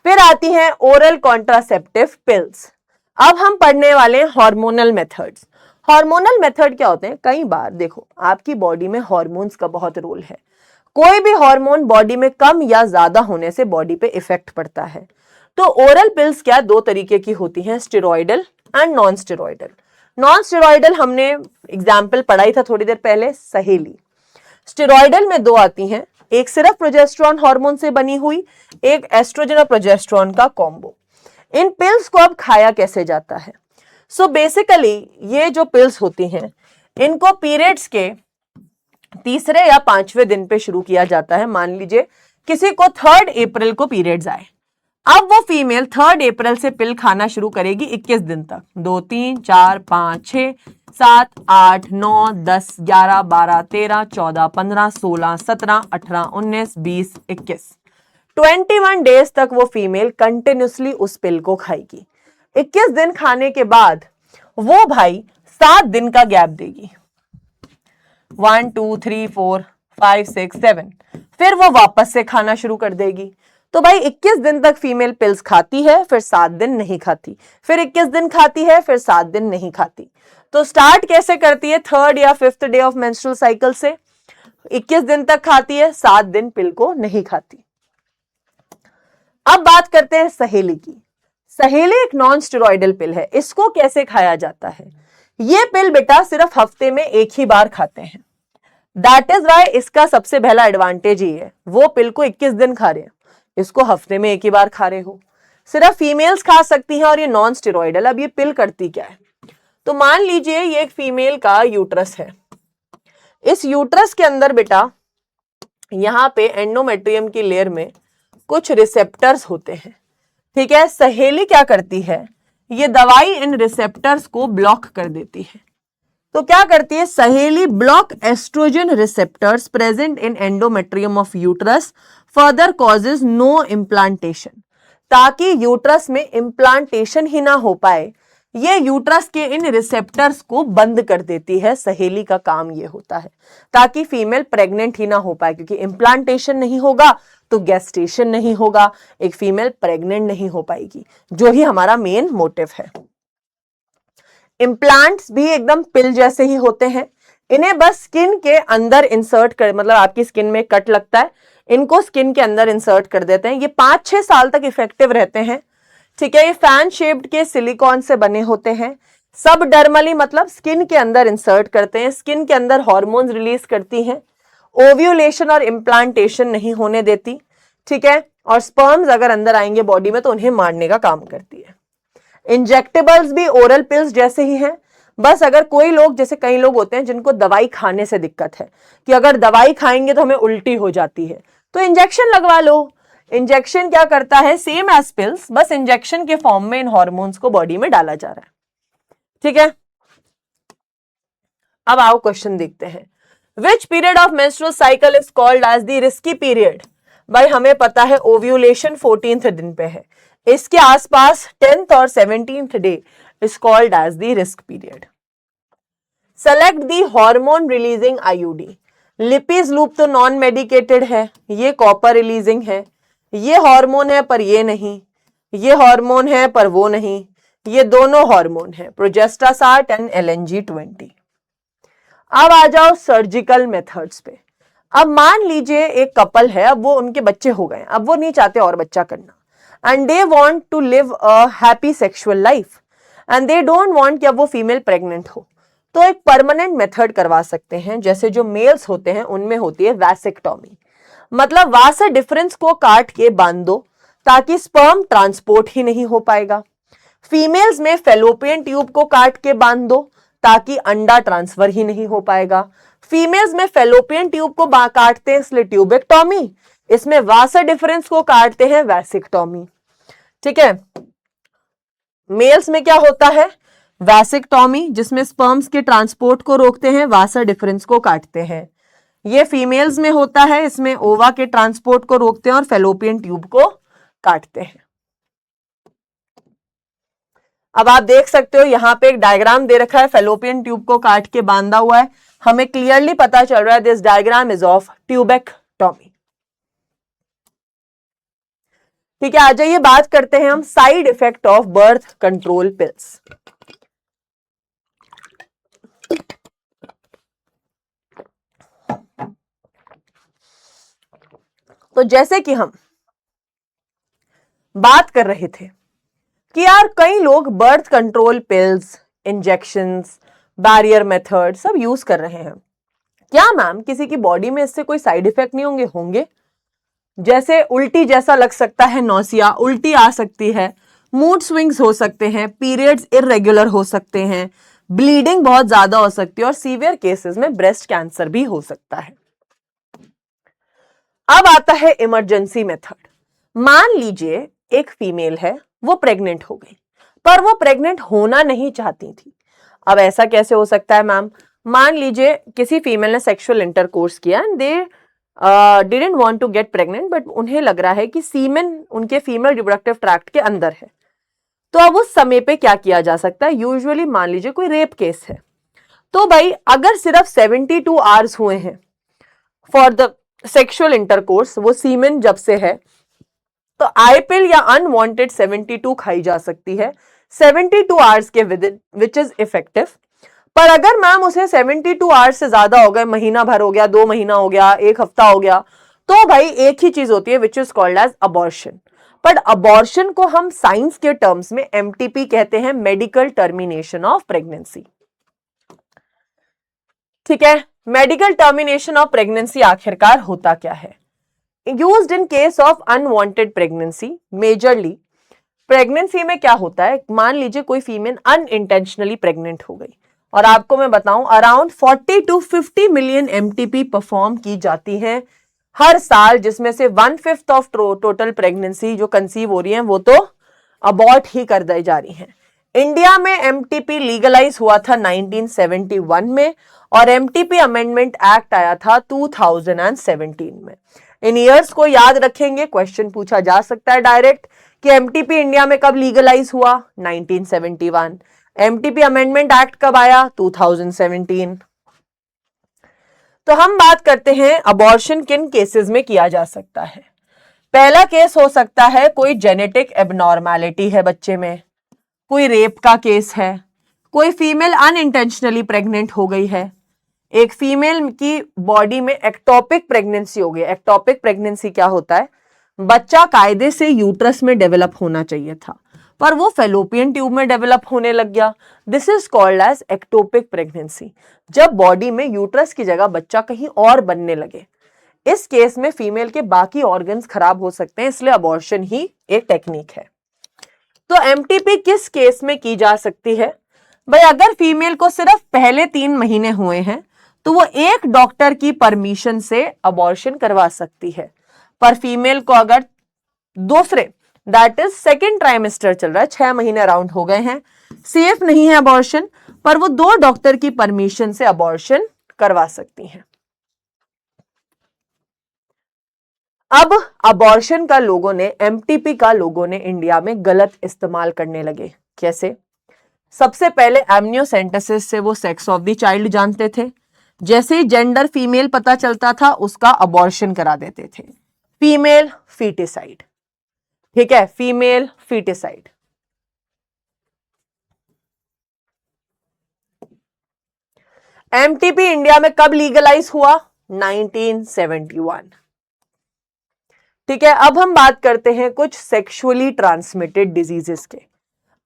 फिर आती हैं ओरल कॉन्ट्रासेप्टिव पिल्स। अब हम पढ़ने वाले हार्मोनल मेथड्स। हार्मोनल मेथड क्या होते हैं? कई बार देखो आपकी बॉडी में हार्मोन्स का बहुत रोल है। कोई भी हार्मोन बॉडी में कम या ज्यादा होने से बॉडी पे इफेक्ट पड़ता है। तो ओरल पिल्स क्या दो तरीके की होती हैं, steroidal and non steroidal. Non steroidal हमने एग्जाम्पल पढ़ाई था थोड़ी देर पहले, सहेली। स्टेरॉइडल में दो आती हैं, एक सिर्फ प्रोजेस्टेरोन हार्मोन से बनी हुई, एक एस्ट्रोजन और प्रोजेस्टेरोन का कॉम्बो। इन पिल्स को अब खाया कैसे जाता है? सो बेसिकली ये जो पिल्स होती हैं इनको पीरियड्स के तीसरे या पांचवें दिन पे शुरू किया जाता है। मान लीजिए किसी को 3 अप्रैल को पीरियड्स आए, अब वो फीमेल 3 अप्रैल से पिल खाना शुरू करेगी 21 दिन तक। 2 3 4 5 6 7 8 9 10 11 12 13 14 15 16 17 18 19 20 21 21 डेज तक वो फीमेल कंटिन्यूसली उस पिल को खाएगी। 21 दिन खाने के बाद वो भाई 7 दिन का गैप देगी, 1 2 3 4 5 6 7, फिर वो वापस से खाना शुरू कर देगी। तो भाई 21 दिन तक फीमेल पिल्स खाती है, फिर 7 दिन नहीं खाती, फिर 21 दिन खाती है, फिर 7 दिन नहीं खाती। तो स्टार्ट कैसे करती है? 3rd या 5th day of menstrual cycle से 21 दिन तक खाती है, 7 दिन पिल को नहीं खाती। अब बात करते हैं सहेली की। सहेली एक नॉन स्टेरॉइडल पिल है। इसको कैसे खाया जाता है? ये पिल बेटा सिर्फ हफ्ते में एक ही बार खाते हैं। दैट इज वाई इसका सबसे पहला एडवांटेज ही है, वो पिल को 21 दिन खा रहे हैं, इसको हफ्ते में एक ही बार खा रहे हो। सिर्फ फीमेल्स खा सकती हैं और ये नॉन स्टेरॉइडल। अब ये पिल करती क्या है? तो मान लीजिए ये एक फीमेल का यूट्रस है। इस यूट्रस के अंदर बेटा यहां पे एंडोमेट्रियम की लेयर में कुछ रिसेप्टर्स होते हैं। ठीक है, सहेली क्या करती है? ये दवाई इन रिसेप्टर्स को ब्लॉक कर देती है। तो क्या करती है Saheli? Block oestrogen receptors present in endometrium of uterus, further causes no implantation, ताकि यूट्रस में इम्प्लांटेशन ही ना हो पाए। ये यूट्रस के इन रिसेप्टर्स को बंद कर देती है। सहेली का काम ये होता है ताकि फीमेल प्रेग्नेंट ही ना हो पाए, क्योंकि इम्प्लांटेशन नहीं होगा तो गेस्टेशन नहीं होगा, एक फीमेल प्रेग्नेंट नहीं हो पाएगी, जो ही हमारा मेन मोटिव है। इम्प्लांट्स भी एकदम पिल जैसे ही होते हैं। इन्हें बस स्किन के अंदर इंसर्ट कर, मतलब आपकी स्किन में कट लगता है, इनको स्किन के अंदर इंसर्ट कर देते हैं। ये 5-6 साल तक इफेक्टिव रहते हैं। ठीक है, ये फैन शेप्ड के सिलिकॉन से बने होते हैं। सब डर्मली मतलब स्किन के अंदर इंसर्ट करते हैं, स्किन के अंदर हॉर्मोन्स रिलीज करती हैं, ओव्यूलेशन और इम्प्लांटेशन नहीं होने देती। ठीक है, और स्पर्म्स अगर अंदर आएंगे बॉडी में तो उन्हें मारने का काम करती है। इंजेक्टेबल्स भी ओरल पिल्स जैसे ही हैं, बस अगर कोई लोग, जैसे कई लोग होते हैं जिनको दवाई खाने से दिक्कत है कि अगर दवाई खाएंगे तो हमें उल्टी हो जाती है, तो इंजेक्शन लगवा लो। इंजेक्शन क्या करता है? सेम एज पिल्स, बस इंजेक्शन के फॉर्म में इन हॉर्मोन्स को बॉडी में डाला जा रहा है। ठीक है, अब आओ क्वेश्चन देखते हैं। Which period of menstrual cycle is called as the risky period? भाई हमें पता है ओव्यूलेशन 14th दिन पे है, इसके आसपास 10th और 17th day is called as the risk period. Select the hormone releasing IUD. Lippes loop तो नॉन मेडिकेटेड है, ये कॉपर रिलीजिंग है, ये हार्मोन है पर ये नहीं, ये हार्मोन है पर वो नहीं, ये दोनों हार्मोन है प्रोजेस्टासार्ट एंड LNG-20। अब आ जाओ सर्जिकल मेथड्स पे। अब मान लीजिए एक कपल है, अब वो उनके बच्चे हो गए, अब वो नहीं चाहते और बच्चा करना and they want to live a happy sexual life and they don't want कि अब वो फीमेल प्रेग्नेंट हो, तो एक परमानेंट मेथड करवा सकते हैं। जैसे जो मेल्स होते हैं उनमें होती है वैसेक्टॉमी, मतलब वासा डिफरेंस को काट के बांध दो ताकि स्पर्म ट्रांसपोर्ट ही नहीं हो पाएगा। फीमेल्स में फेलोपियन ट्यूब को काट के बांध दो ताकि अंडा ट्रांसफर ही नहीं हो पाएगा। फीमेल्स में फेलोपियन ट्यूब को काटते हैं इसलिए ट्यूबेक्टॉमी, इसमें वासा डिफरेंस को काटते हैं वैसेक्टॉमी। ठीक है, मेल्स में क्या होता है वैसेक्टॉमी, जिसमें स्पर्म्स के ट्रांसपोर्ट को रोकते हैं, वासा डिफरेंस को काटते हैं। ये फीमेल्स में होता है, इसमें ओवा के ट्रांसपोर्ट को रोकते हैं और फेलोपियन ट्यूब को काटते हैं। अब आप देख सकते हो यहां पे एक डायग्राम दे रखा है, फेलोपियन ट्यूब को काट के बांधा हुआ है, हमें क्लियरली पता चल रहा है this diagram is of tubectomy. ठीक है, आ जाइए बात करते हैं हम side effect of birth control pills. तो जैसे कि हम बात कर रहे थे कि यार कई लोग birth control pills, injections, barrier method सब यूज कर रहे हैं, क्या मैम किसी की बॉडी में इससे कोई साइड इफेक्ट नहीं होंगे? होंगे। जैसे उल्टी जैसा लग सकता है, नौसिया, उल्टी आ सकती है, मूड स्विंग्स हो सकते हैं, पीरियड्स इररेगुलर हो सकते हैं, ब्लीडिंग बहुत ज्यादा हो सकती है और सीवियर केसेस में ब्रेस्ट कैंसर भी हो सकता है। अब आता है इमरजेंसी मेथड। मान लीजिए एक फीमेल है, वो प्रेग्नेंट हो गई पर वो प्रेग्नेंट होना नहीं चाहती थी। अब ऐसा कैसे हो सकता है मैम? मान लीजिए किसी फीमेल ने सेक्सुअल इंटरकोर्स किया and they didn't want to get pregnant, but उन्हें लग रहा है कि सीमेन उनके फीमेल रिप्रोडक्टिव ट्रैक्ट के अंदर है। तो अब उस समय पे क्या किया जा सकता है? यूजुअली मान लीजिए कोई रेप केस है, तो भाई अगर सिर्फ 72 आवर्स हुए हैं फॉर द सेक्सुअल इंटरकोर्स, वो सीमेन जब से है, तो आई पिल या अनवांटेड 72 खाई जा सकती है 72 आवर्स के with in, which is effective. पर अगर मैम उसे 72 आवर्स से ज्यादा हो गए, महीना भर हो गया, 2 महीना हो गया, 1 हफ्ता हो गया, तो भाई एक ही चीज होती है which is called as abortion. But abortion को हम साइंस के टर्म्स में MTP कहते हैं, मेडिकल टर्मिनेशन ऑफ प्रेगनेंसी। ठीक है, मेडिकल टर्मिनेशन ऑफ प्रेगनेंसी आखिरकार होता क्या है? Used in case of unwanted pregnancy. Majorly pregnancy में क्या होता है, मान लीजिए कोई फीमेल अनइंटेंशनली प्रेग्नेंट हो गई, और आपको मैं बताऊं around 40 to 50 million MTP perform की जाती हैं हर साल, जिसमें से 1/5 ऑफ टोटल प्रेगनेंसी जो कंसीव हो रही है वो तो अबॉर्ट ही कर दी जा रही हैं। इंडिया में MTP लीगलाइज हुआ था 1971 में और MTP अमेंडमेंट एक्ट आया था 2017 में। इन ईयर्स को याद रखेंगे, क्वेश्चन पूछा जा सकता है डायरेक्ट कि MTP इंडिया में कब लीगलाइज हुआ? 1971। MTP अमेंडमेंट एक्ट कब आया? 2017। तो हम बात करते हैं अबॉर्शन किन केसेस में किया जा सकता है। पहला केस हो सकता है कोई जेनेटिक एबनॉर्मैलिटी है बच्चे में, कोई रेप का केस है, कोई फीमेल अनइंटेंशनली प्रेग्नेंट हो गई है, एक फीमेल की बॉडी में एक्टोपिक प्रेगनेंसी हो गई। एक्टोपिक प्रेगनेंसी क्या होता है? बच्चा कायदे से यूट्रस में डेवलप होना चाहिए था पर वो फेलोपियन ट्यूब में डेवलप होने लग गया। This is called as ectopic pregnancy, जब बॉडी में यूट्रस की जगह बच्चा कहीं और बनने लगे। इस केस में फीमेल के बाकी ऑर्गन्स खराब हो सकते हैं, इसलिए अबॉर्शन ही एक टेक्निक है। तो MTP किस केस में की जा सकती है? भाई अगर फीमेल को सिर्फ पहले 3 महीने हुए हैं तो वो एक डॉक्टर की परमिशन से अबॉर्शन करवा सकती है, पर फीमेल को अगर दूसरे दैट इज सेकेंड ट्राइमेस्टर चल रहा है, 6 महीने अराउंड हो गए हैं, सेफ नहीं है अबॉर्शन, पर वो 2 डॉक्टर की परमिशन से अबॉर्शन करवा सकती हैं। अब अबॉर्शन का लोगों ने, एमटीपी का लोगों ने इंडिया में गलत इस्तेमाल करने लगे। कैसे? सबसे पहले एमनियोसेंटेसिस से वो सेक्स ऑफ द चाइल्ड जानते थे। जैसे ही जेंडर फीमेल पता चलता था उसका अबॉर्शन करा देते थे। फीमेल फीटिसाइड, ठीक है, फीमेल फीटिसाइड। एमटीपी इंडिया में कब लीगलाइज हुआ? 1971। ठीक है, अब हम बात करते हैं कुछ सेक्सुअली ट्रांसमिटेड डिजीजेस के।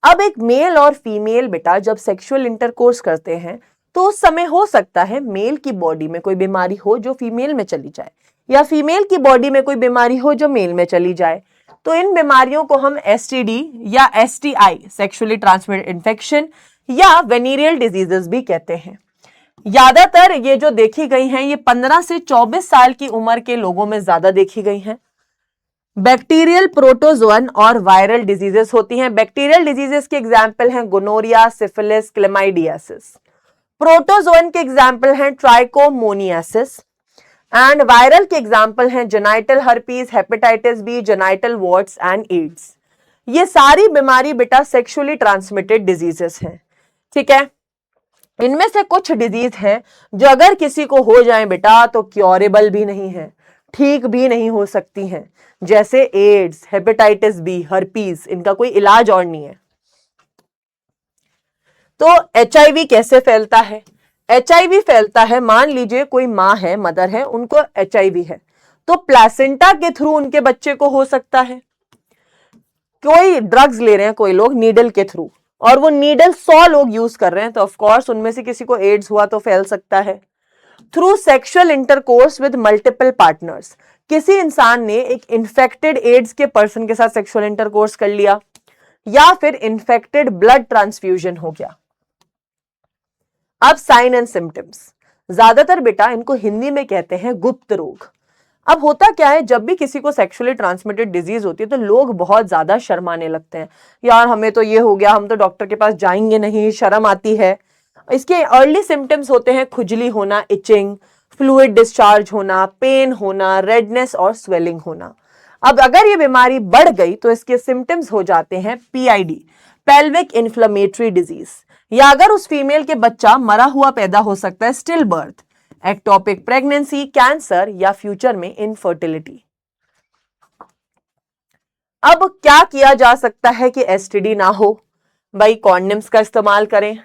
अब एक मेल और फीमेल बेटा जब सेक्सुअल इंटरकोर्स करते हैं तो उस समय हो सकता है मेल की बॉडी में कोई बीमारी हो जो फीमेल में चली जाए, या फीमेल की बॉडी में कोई बीमारी हो जो मेल में चली जाए। तो इन बीमारियों को हम एसटीडी या एसटीआई, सेक्सुअली ट्रांसमिटेड इन्फेक्शन, या वेनेरियल डिजीजेस भी कहते हैं। ज्यादातर ये जो देखी गई हैं ये 15 से 24 साल की उम्र के लोगों में ज्यादा देखी गई हैं। बैक्टीरियल, प्रोटोजोअन और वायरल डिजीजेस होती हैं। बैक्टीरियल डिजीजेस के एग्जाम्पल हैं गोनोरिया, सिफिलिस, क्लेमाइडियासिस। प्रोटोजोअन के एग्जाम्पल हैं ट्राइकोमोनियासिस। एंड वायरल के एग्जाम्पल हैं genital herpes, hepatitis B, genital warts and AIDS. ये सारी बीमारी बेटा सेक्सुअली ट्रांसमिटेड डिजीजेस हैं। ठीक है, इनमें से कुछ डिजीज हैं जो अगर किसी को हो जाए बेटा तो क्योरेबल भी नहीं है, ठीक भी नहीं हो सकती हैं, जैसे एड्स, हेपेटाइटिस बी, हर्पीज, इनका कोई इलाज और नहीं है। तो एचआईवी कैसे फैलता है? एचआईवी फैलता है, मान लीजिए कोई माँ है, मदर है, उनको एचआईवी है तो प्लेसेंटा के थ्रू उनके बच्चे को हो सकता है। कोई ड्रग्स ले रहे हैं कोई लोग नीडल के थ्रू, और वो नीडल 100 लोग यूज कर रहे हैं तो ऑफ कोर्स उनमें से किसी को एड्स हुआ तो फैल सकता है। Through sexual intercourse with multiple partners, किसी इंसान ने एक इन्फेक्टेड एड्स के पर्सन के साथ सेक्सुअल इंटरकोर्स कर लिया, या फिर इन्फेक्टेड ब्लड ट्रांसफ्यूजन हो गया। अब साइन एंड सिम्टम्स, ज्यादातर बेटा इनको हिंदी में कहते हैं गुप्त रोग। अब होता क्या है, जब भी किसी को सेक्सुअली ट्रांसमिटेड डिजीज होती है तो लोग बहुत ज्यादा शर्माने लगते हैं, यार हमें तो ये हो गया, हम तो डॉक्टर के पास जाएंगे नहीं, शर्म आती है। इसके अर्ली सिम्टम्स होते हैं खुजली होना, इचिंग, फ्लूइड डिस्चार्ज होना, पेन होना, रेडनेस और स्वेलिंग होना। अब अगर ये बीमारी बढ़ गई तो इसके सिम्टम्स हो जाते हैं पीआईडी, पेल्विक इन्फ्लेमेटरी डिजीज, या अगर उस फीमेल के बच्चा मरा हुआ पैदा हो सकता है, still birth, ectopic pregnancy, cancer, या फ्यूचर में इनफर्टिलिटी। अब क्या किया जा सकता है कि एसटीडी ना हो? भाई कॉन्डम्स का इस्तेमाल करें,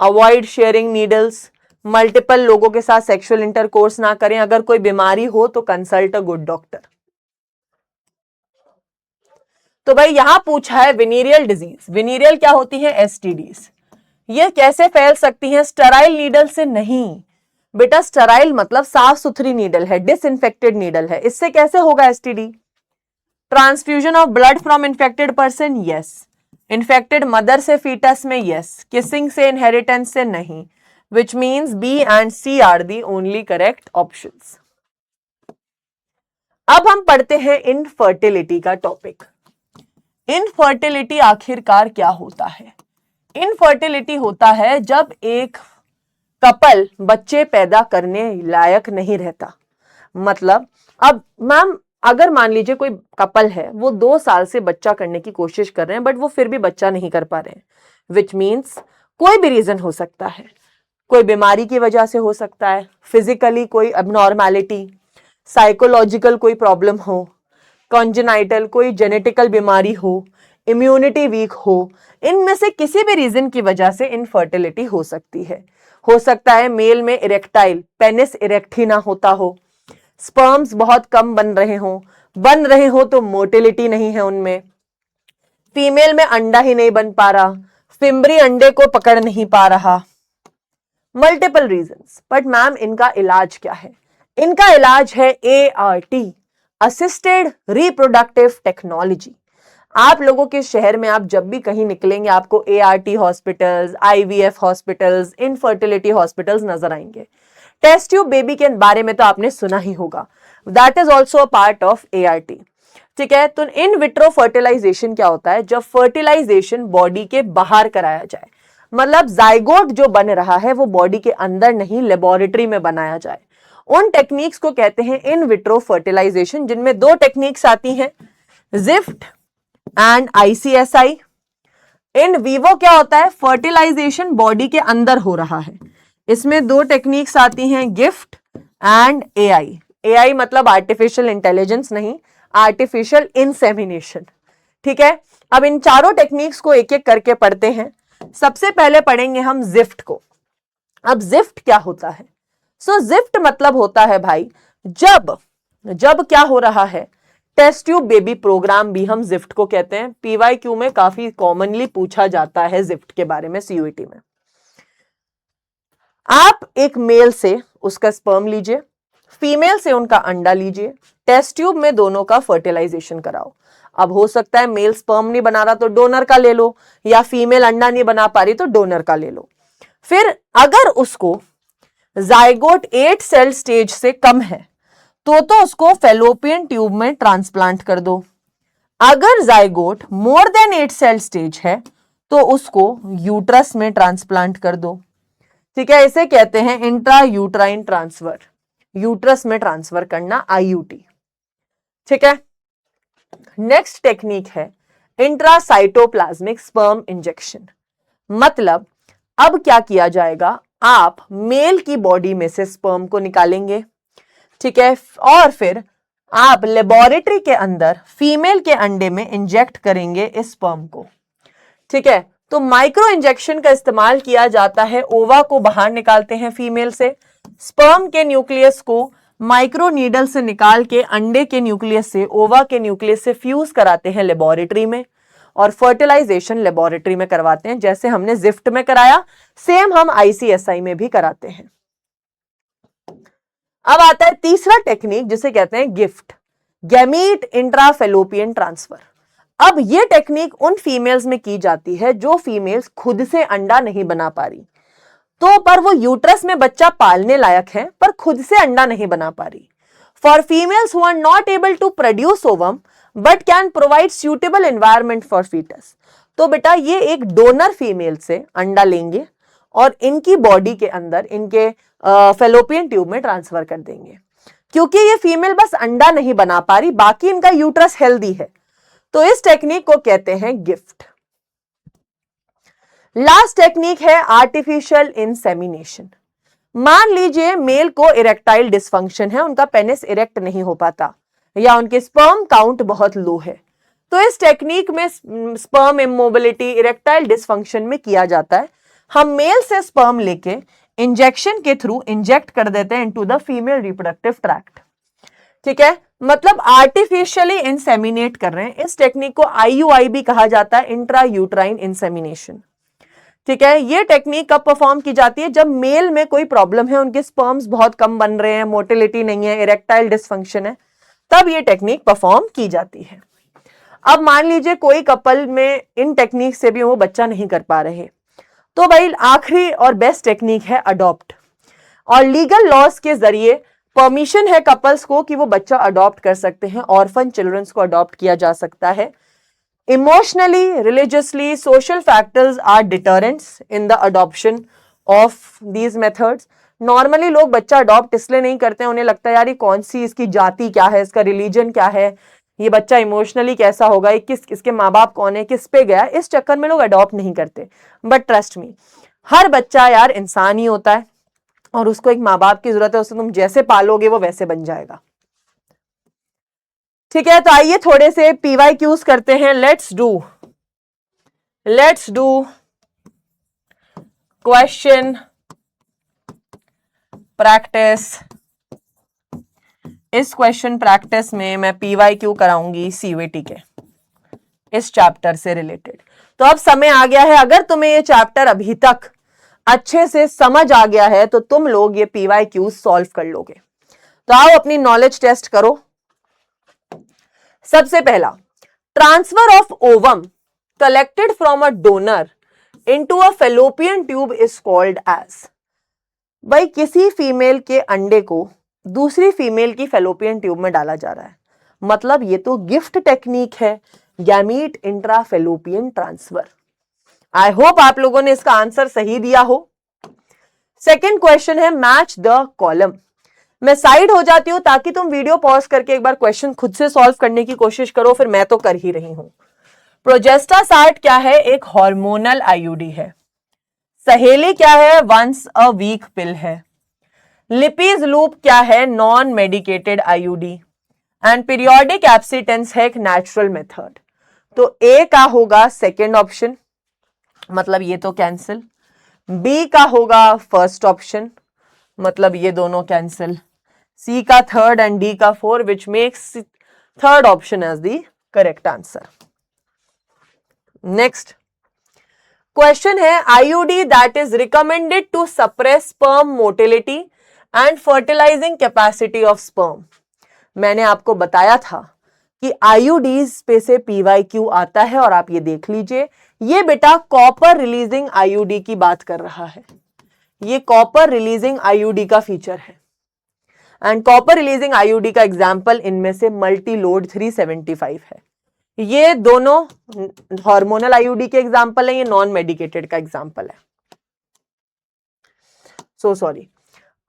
अवॉइड शेयरिंग नीडल्स, मल्टीपल लोगों के साथ सेक्सुअल इंटरकोर्स ना करें, अगर कोई बीमारी हो तो कंसल्ट अ गुड डॉक्टर। तो भाई यहां पूछा है वेनेरियल डिजीज। वेनेरियल क्या होती है? एसटीडीज। ये कैसे फैल सकती हैं? स्टेराइल नीडल से नहीं बेटा, स्टेराइल मतलब साफ सुथरी नीडल है, डिसइंफेक्टेड नीडल है, इससे कैसे होगा STD? Transfusion of blood from infected person, yes. Infected mother से फीटस में, यस। किसिंग से, इनहेरिटेंस से नहीं, which means B and C are the only correct options. अब हम पढ़ते हैं इनफर्टिलिटी का टॉपिक। इनफर्टिलिटी आखिरकार क्या होता है? इनफर्टिलिटी होता है जब एक कपल बच्चे पैदा करने लायक नहीं रहता। मतलब अब मैम अगर मान लीजिए कोई कपल है, वो 2 साल से बच्चा करने की कोशिश कर रहे हैं बट वो फिर भी बच्चा नहीं कर पा रहे हैं, विच मीन्स कोई भी रीजन हो सकता है, कोई बीमारी की वजह से हो सकता है, फिजिकली कोई अबनॉर्मैलिटी, साइकोलॉजिकल कोई प्रॉब्लम हो, कॉन्जेनाइटल कोई जेनेटिकल बीमारी हो, इम्यूनिटी वीक हो, इनमें से किसी भी रीजन की वजह से इनफर्टिलिटी हो सकती है। हो सकता है मेल में इरेक्टाइल, पेनिस इरेक्ट ही ना होता हो, स्पर्म्स बहुत कम बन रहे हो तो मोटिलिटी नहीं है उनमें, फीमेल में अंडा ही नहीं बन पा रहा, फिम्बरी अंडे को पकड़ नहीं पा रहा, मल्टीपल रीजंस। बट मैम इनका इलाज क्या है? इनका इलाज है ART, असिस्टेड रिप्रोडक्टिव टेक्नोलॉजी। आप लोगों के शहर में आप जब भी कहीं निकलेंगे आपको ART hospitals, IVF hospitals, infertility hospitals नजर आएंगे। टेस्ट ट्यूब बेबी के बारे में तो आपने सुना ही होगा, that is also a part of ART। ठीक है, तो इन विट्रो फर्टिलाइजेशन क्या होता है? जब फर्टिलाइजेशन बॉडी के बाहर कराया जाए, मतलब जाइगोट जो बन रहा है वो बॉडी के अंदर नहीं लेबोरेटरी में बनाया जाए, उन टेक्निक्स को कहते हैं इन विट्रो फर्टिलाइजेशन, जिनमें दो टेक्निक्स आती हैं, gift and ICSI. In vivo क्या होता है, फर्टिलाइजेशन बॉडी के अंदर हो रहा है। इसमें दो टेक्निक्स आती हैं, गिफ्ट एंड एआई। एआई मतलब आर्टिफिशियल इंटेलिजेंस नहीं, आर्टिफिशियल इंसेमिनेशन। ठीक है, अब इन चारों टेक्निक्स को एक एक करके पढ़ते हैं। सबसे पहले पढ़ेंगे हम जिफ्ट को। अब जिफ्ट क्या होता है? जिफ्ट मतलब होता है भाई, जब क्या हो रहा है, टेस्ट ट्यूब बेबी प्रोग्राम भी हम जिफ्ट को कहते हैं। पीवाईक्यू में काफी कॉमनली पूछा जाता है जिफ्ट के बारे में, सीयूईटी में। आप एक मेल से उसका स्पर्म लीजिए, फीमेल से उनका अंडा लीजिए, टेस्ट ट्यूब में दोनों का फर्टिलाइजेशन कराओ। अब हो सकता है मेल स्पर्म नहीं बना रहा तो डोनर का ले लो, या फीमेल अंडा नहीं बना पा रही तो डोनर का ले लो। फिर अगर उसको जाइगोट 8 सेल स्टेज से कम है तो उसको फेलोपियन ट्यूब में ट्रांसप्लांट कर दो। अगर zygote more than 8 cell stage है तो उसको यूट्रस में ट्रांसप्लांट कर दो। ठीक है, इसे कहते हैं इंट्रा यूट्राइन ट्रांसफर, यूट्रस में ट्रांसफर करना, आईयूटी। ठीक है, नेक्स्ट टेक्निक है इंट्रासाइटोप्लाज्मिक स्पर्म इंजेक्शन। मतलब अब क्या किया जाएगा, आप मेल की बॉडी में से स्पर्म को निकालेंगे, ठीक है, और फिर आप लेबोरेटरी के अंदर फीमेल के अंडे में इंजेक्ट करेंगे इस स्पर्म को। ठीक है, तो माइक्रो इंजेक्शन का इस्तेमाल किया जाता है, ओवा को बाहर निकालते हैं फीमेल से, स्पर्म के न्यूक्लियस को माइक्रो नीडल से निकाल के अंडे के न्यूक्लियस से, ओवा के न्यूक्लियस से फ्यूज कराते हैं लेबोरेटरी में, और फर्टिलाइजेशन लेबोरेटरी में करवाते हैं, जैसे हमने जिफ्ट में कराया, सेम हम आईसीएसआई में भी कराते हैं। अब आता है तीसरा टेक्निक जिसे कहते हैं गिफ्ट, गैमीट इंट्राफेलोपियन ट्रांसफर। अब यह टेक्निक उन फीमेल्स में की जाती है जो फीमेल्स खुद से अंडा नहीं बना पा रही, तो पर वो यूट्रस में बच्चा पालने लायक है पर खुद से अंडा नहीं बना पा रही। For females who are not able to produce ovum but can provide suitable environment for foetus, तो बेटा ये एक डोनर फीमेल से अंडा लेंगे और इनकी बॉडी के अंदर इनके फेलोपियन ट्यूब में ट्रांसफर कर देंगे। क्योंकि ये फीमेल बस अंडा नहीं बना पा रही, बाकी इनका यूट्रस हेल्दी है, तो इस टेक्निक को कहते हैं गिफ्ट। लास्ट टेक्निक है आर्टिफिशियल इंसेमिनेशन। मान लीजिए मेल को इरेक्टाइल डिसफंक्शन है, उनका पेनिस इरेक्ट नहीं हो पाता या उनके स्पर्म काउंट बहुत लो है, तो इस टेक्निक में स्पर्म इमोबिलिटी इरेक्टाइल डिसफंक्शन में किया जाता है। हम मेल से स्पर्म लेके इंजेक्शन के थ्रू इंजेक्ट कर देते हैं into the female reproductive tract. ठीक है, मतलब आर्टिफिशियली इंसेमिनेट कर रहे हैं। इस टेक्निक को आईयूआई भी कहा जाता है, इंट्रा यूट्राइन इंसेमिनेशन। ठीक है, ये टेक्निक कब परफॉर्म की जाती है, जब मेल में कोई प्रॉब्लम है, उनके स्पर्म्स बहुत कम बन रहे हैं, मोटिलिटी नहीं है, इरेक्टाइल डिसफंक्शन है, तब ये टेक्निक परफॉर्म की जाती है। अब मान लीजिए कोई कपल में इन टेक्निक से भी वो बच्चा नहीं कर पा रहे, तो भाई आखिरी और बेस्ट टेक्निक है अडॉप्ट, और लीगल लॉस के जरिए परमिशन है कपल्स को कि वो बच्चा अडॉप्ट कर सकते हैं, ऑर्फन चिल्ड्रंस को अडॉप्ट किया जा सकता है। Emotionally, religiously, social factors are deterrents in the adoption of these methods. Normally लोग बच्चा अडॉप्ट इसलिए नहीं करते हैं, उन्हें लगता है यार ये कौन सी, इसकी जाति क्या है, इसका रिलीजन क्या है, ये बच्चा इमोशनली कैसा होगा, इसके माँ बाप कौन है, किस पे गया, इस चक्कर में लोग अडॉप्ट नहीं करते। बट ट्रस्ट मी, हर बच्चा यार इंसान ही होता है और उसको एक माँ बाप की जरूरत है, उसे तुम जैसे पालोगे वो वैसे बन जाएगा। ठीक है, तो आइए थोड़े से पीवाईक्यूज करते हैं। Let's do question practice. इस क्वेश्चन प्रैक्टिस में मैं पीवाईक्यू कराऊंगी सीयूईटी के इस चैप्टर से रिलेटेड। तो अब समय आ गया है, अगर तुम्हें ये चैप्टर अभी तक अच्छे से समझ आ गया है तो तुम लोग ये पीवाईक्यू सॉल्व कर लोगे। तो आओ अपनी नॉलेज टेस्ट करो। सबसे पहला, transfer of ovum collected from a donor into a fallopian tube is called as. भाई किसी फीमेल के अंडे को दूसरी फीमेल की फेलोपियन ट्यूब में डाला जा रहा है, मतलब ये तो गिफ्ट टेक्निक है, gamete intra fallopian transfer. I hope आप लोगों ने इसका आंसर सही दिया हो। सेकंड क्वेश्चन है मैच द कॉलम। मैं साइड हो जाती हूं ताकि तुम वीडियो पॉज करके एक बार क्वेश्चन खुद से सॉल्व करने की कोशिश करो, फिर मैं तो कर ही रही हूं। प्रोजेस्टासार्ट क्या है? एक हार्मोनल आईयूडी है। सहेली क्या है? वंस अ वीक पिल है। लिपीज लूप क्या है? Non medicated IUD. And periodic abstinence है एक नेचुरल मेथड। तो ए का होगा सेकेंड ऑप्शन, मतलब ये तो कैंसिल। बी का होगा फर्स्ट ऑप्शन, मतलब ये दोनों कैंसिल। सी का थर्ड एंड डी का four, which makes third option as the correct answer. Next question है, IUD that is recommended to suppress sperm motility and fertilizing capacity of sperm. मैंने आपको बताया था कि आईयूडीज पे से पीवाईक्यू आता है, और आप ये देख लीजिए, ये बेटा कॉपर रिलीजिंग आईयूडी की बात कर रहा है। ये कॉपर रिलीजिंग आईयूडी का फीचर है। एंड कॉपर रिलीजिंग आईयूडी का एग्जाम्पल इनमें से मल्टी लोड 375 है। ये दोनों हार्मोनल आईयूडी के एग्जाम्पल है, ये नॉन मेडिकेटेड का एग्जाम्पल है। So sorry.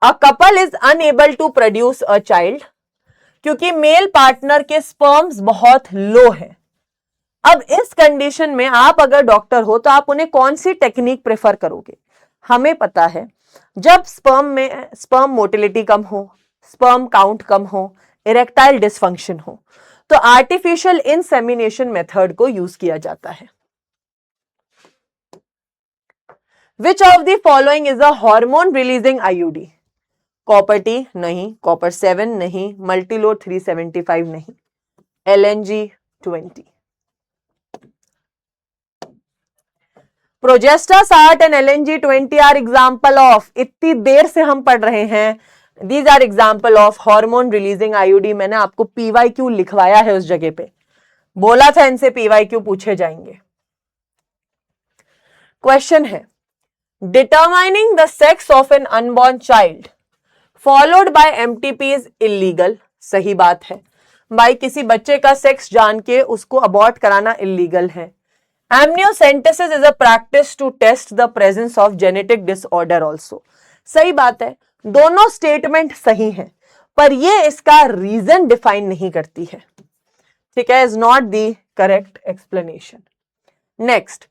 A couple is unable to produce a child क्योंकि मेल पार्टनर के स्पर्म्स बहुत लो है। अब इस कंडीशन में आप अगर डॉक्टर हो तो आप उन्हें कौन सी टेक्निक प्रेफर करोगे? हमें पता है जब स्पर्म मोटिलिटी कम हो, स्पर्म काउंट कम हो, इरेक्टाइल डिसफंक्शन हो, तो आर्टिफिशियल इंसेमिनेशन मेथड को यूज किया जाता है। Which of the following is a hormone releasing IUD? Copper T नहीं, कॉपर 7 नहीं, मल्टीलोड 375 नहीं, LNG 20। Progestasert and LNG 20 are example of, इतनी देर से हम पढ़ रहे हैं, these are example of hormone releasing IUD. मैंने आपको पीवाईक्यू लिखवाया है उस जगह पे, बोला था इनसे पीवाईक्यू पूछे जाएंगे। क्वेश्चन है, determining the sex of an unborn child followed by MTP is illegal. सही बात है भाई, किसी बच्चे का सेक्स जान के उसको अबॉर्ट कराना इलीगल है। Amniocentesis is a practice to test the presence of genetic disorder also. सही बात है, दोनों स्टेटमेंट सही हैं, पर ये इसका रीजन डिफाइन नहीं करती है। ठीक है, is not the correct explanation. Next,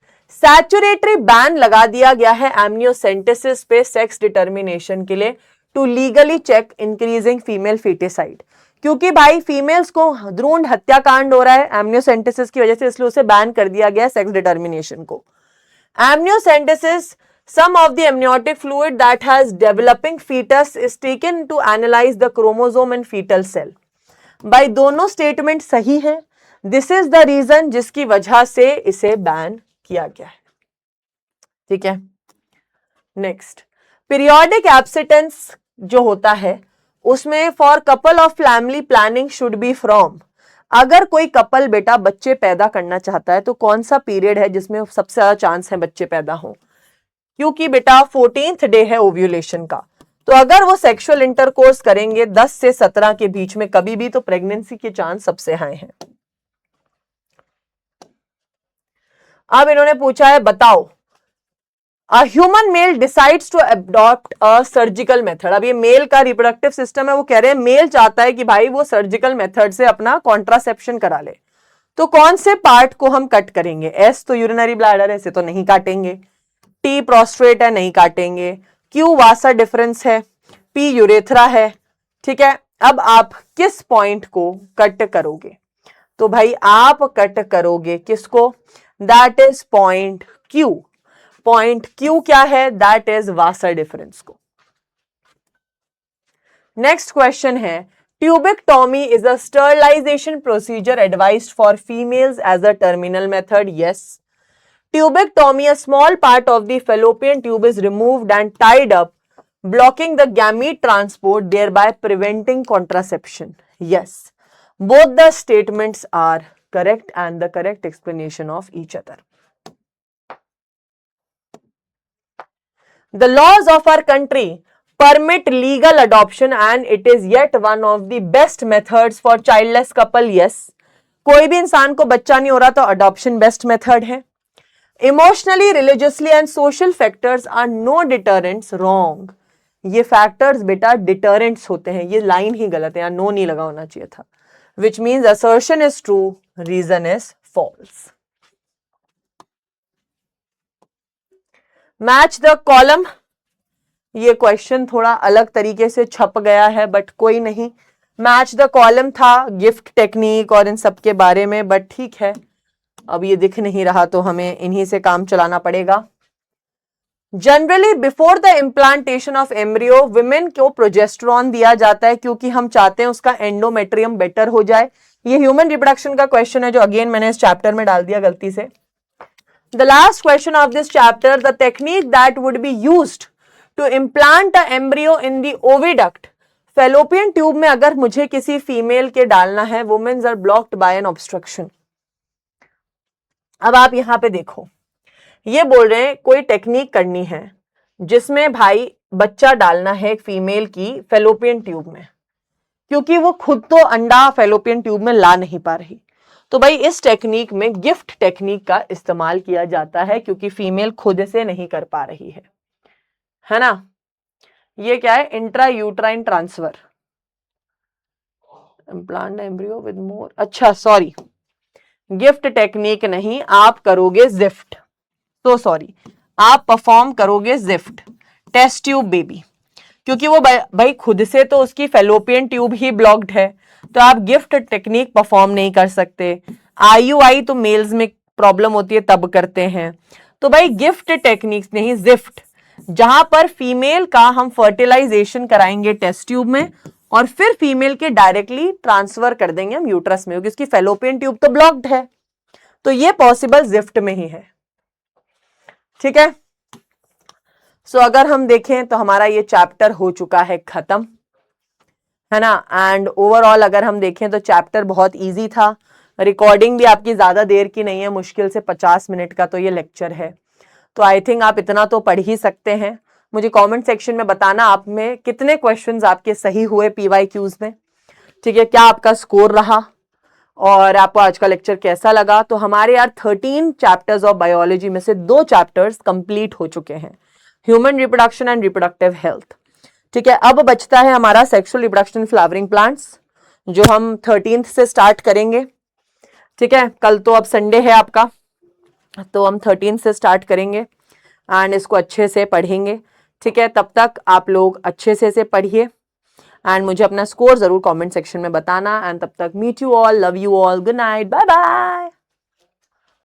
statutory ban लगा दिया गया है एमनियोसेंटेसिस पे सेक्स डिटर्मिनेशन के लिए to legally check increasing female foeticide, क्योंकि भाई फीमेल्स को भ्रूण हत्याकांड हो रहा है एमनियोसेंटेसिस की वजह से, इसलिए उसे बैन कर दिया गया सेक्स डिटर्मिनेशन को। Amniocentesis, some of the amniotic fluid that has developing fetus is taken to analyze the chromosome and fetal cell। भाई दोनों स्टेटमेंट सही है, दिस इज द रीजन जिसकी वजह से इसे बैन किया गया है। ठीक है, नेक्स्ट, पीरियोडिक एब्सिटेंस जो होता है उसमें for couple of family planning should be from, अगर कोई कपल बेटा बच्चे पैदा करना चाहता है तो कौन सा पीरियड है जिसमें सबसे ज्यादा चांस है बच्चे पैदा हो? क्योंकि बेटा 14th डे है ओव्यूलेशन का, तो अगर वो सेक्सुअल इंटरकोर्स करेंगे 10 से 17 के बीच में कभी भी, तो प्रेगनेंसी के चांस सबसे हाई हैं। अब इन्होंने पूछा है, बताओ a human male decides to adopt a surgical method. अब ये मेल का रिप्रोडक्टिव सिस्टम है, वो कह रहे हैं मेल चाहता है कि भाई वो सर्जिकल मेथड से अपना कॉन्ट्रासेप्शन करा ले, तो कौन से पार्ट को हम कट करेंगे? एस तो यूरिनरी ब्लैडर है, इसे तो नहीं काटेंगे। टी प्रोस्ट्रेट है, नहीं काटेंगे। क्यू वासा डिफरेंस है। पी यूरेथ्रा है। ठीक है, अब आप किस पॉइंट को कट करोगे? तो भाई आप कट करोगे किसको? That is point Q. Point Q क्या है? दैट इज वासा डिफरेंस को। नेक्स्ट क्वेश्चन है, tubectomy is a sterilisation procedure advised for females as a terminal method. Yes, tubectomy, a small part of the fallopian tube is removed and tied up, blocking the gamete transport, thereby preventing contraception. Yes, both the statements are correct and the correct explanation of each other. The laws of our country permit legal adoption and it is yet one of the best methods for childless couple. Yes, कोई भी इंसान को बच्चा नहीं हो रहा तो adoption best method है। Emotionally, religiously and social factors are no deterrents. Wrong. ये फैक्टर्स बेटा डिटरेंट्स होते हैं। ये लाइन ही गलत है, यहाँ नो नहीं लगा होना चाहिए था। Which means assertion is true, reason is false. Match the column, ये क्वेश्चन थोड़ा अलग तरीके से छप गया है बट कोई नहीं। मैच द कॉलम था गिफ्ट टेक्निक और इन सब के बारे में, बट ठीक है, अब ये दिख नहीं रहा तो हमें इन्हीं से काम चलाना पड़ेगा। Generally before the implantation of embryo women को प्रोजेस्टेरॉन दिया जाता है क्योंकि हम चाहते हैं उसका एंडोमेट्रियम बेटर हो जाए। ये ह्यूमन रिप्रोडक्शन का क्वेश्चन है जो अगेन मैंने इस चैप्टर में डाल दिया गलती से। The last question of this chapter, the technique that would be used to implant a embryo in the oviduct, fallopian tube में अगर मुझे किसी फीमेल के डालना है, women's are blocked by an obstruction. अब आप यहां पे देखो, ये बोल रहे हैं कोई टेक्निक करनी है जिसमें भाई बच्चा डालना है एक फीमेल की फेलोपियन ट्यूब में, क्योंकि वो खुद तो अंडा फेलोपियन ट्यूब में ला नहीं पा रही। तो भाई इस टेक्निक में गिफ्ट टेक्निक का इस्तेमाल किया जाता है क्योंकि फीमेल खुद से नहीं कर पा रही है ना। ये क्या है, intra uterine transfer, implant embryo with more, अच्छा सॉरी, गिफ्ट टेक्निक नहीं, आप करोगे जिफ्ट, तो सॉरी, आप परफॉर्म करोगे जिफ्ट, टेस्ट ट्यूब बेबी, क्योंकि वो भाई खुद से तो उसकी फेलोपियन ट्यूब ही ब्लॉक्ड है, तो आप गिफ्ट टेक्निक परफॉर्म नहीं कर सकते। IUI तो मेल्स में प्रॉब्लम होती है तब करते हैं, तो भाई गिफ्ट टेक्निक्स नहीं, जिफ्ट, जहां पर फीमेल का हम फर्टिलाइजेशन कराएंगे टेस्ट ट्यूब में और फिर फीमेल के डायरेक्टली ट्रांसफर कर देंगे हम यूट्रस में, क्योंकि उसकी फेलोपियन ट्यूब तो ब्लॉक्ड है। तो ये पॉसिबल जिफ्ट में ही है, ठीक है। सो अगर हम देखें तो हमारा ये चैप्टर हो चुका है खत्म, है ना। एंड ओवरऑल अगर हम देखें तो चैप्टर बहुत इजी था, रिकॉर्डिंग भी आपकी ज्यादा देर की नहीं है, मुश्किल से 50 मिनट का तो ये लेक्चर है, तो आई थिंक आप इतना तो पढ़ ही सकते हैं। मुझे कमेंट सेक्शन में बताना आप में कितने क्वेश्चंस आपके सही हुए PYQs में, ठीक है, क्या आपका स्कोर रहा और आपको आज का लेक्चर कैसा लगा। तो हमारे यार 13 चैप्टर्स ऑफ बायोलॉजी में से 2 चैप्टर्स कंप्लीट हो चुके हैं, human reproduction and reproductive health, ठीक है। अब बचता है हमारा सेक्सुअल रिप्रोडक्शन फ्लावरिंग प्लांट्स, जो हम 13th से स्टार्ट करेंगे, ठीक है। कल तो अब संडे है आपका, तो हम 13th से स्टार्ट करेंगे एंड इसको अच्छे से पढ़ेंगे, ठीक है। तब तक आप लोग अच्छे से पढ़िए एंड मुझे अपना स्कोर जरूर कमेंट सेक्शन में बताना। एंड तब तक meet you all, love you all, good night, bye bye.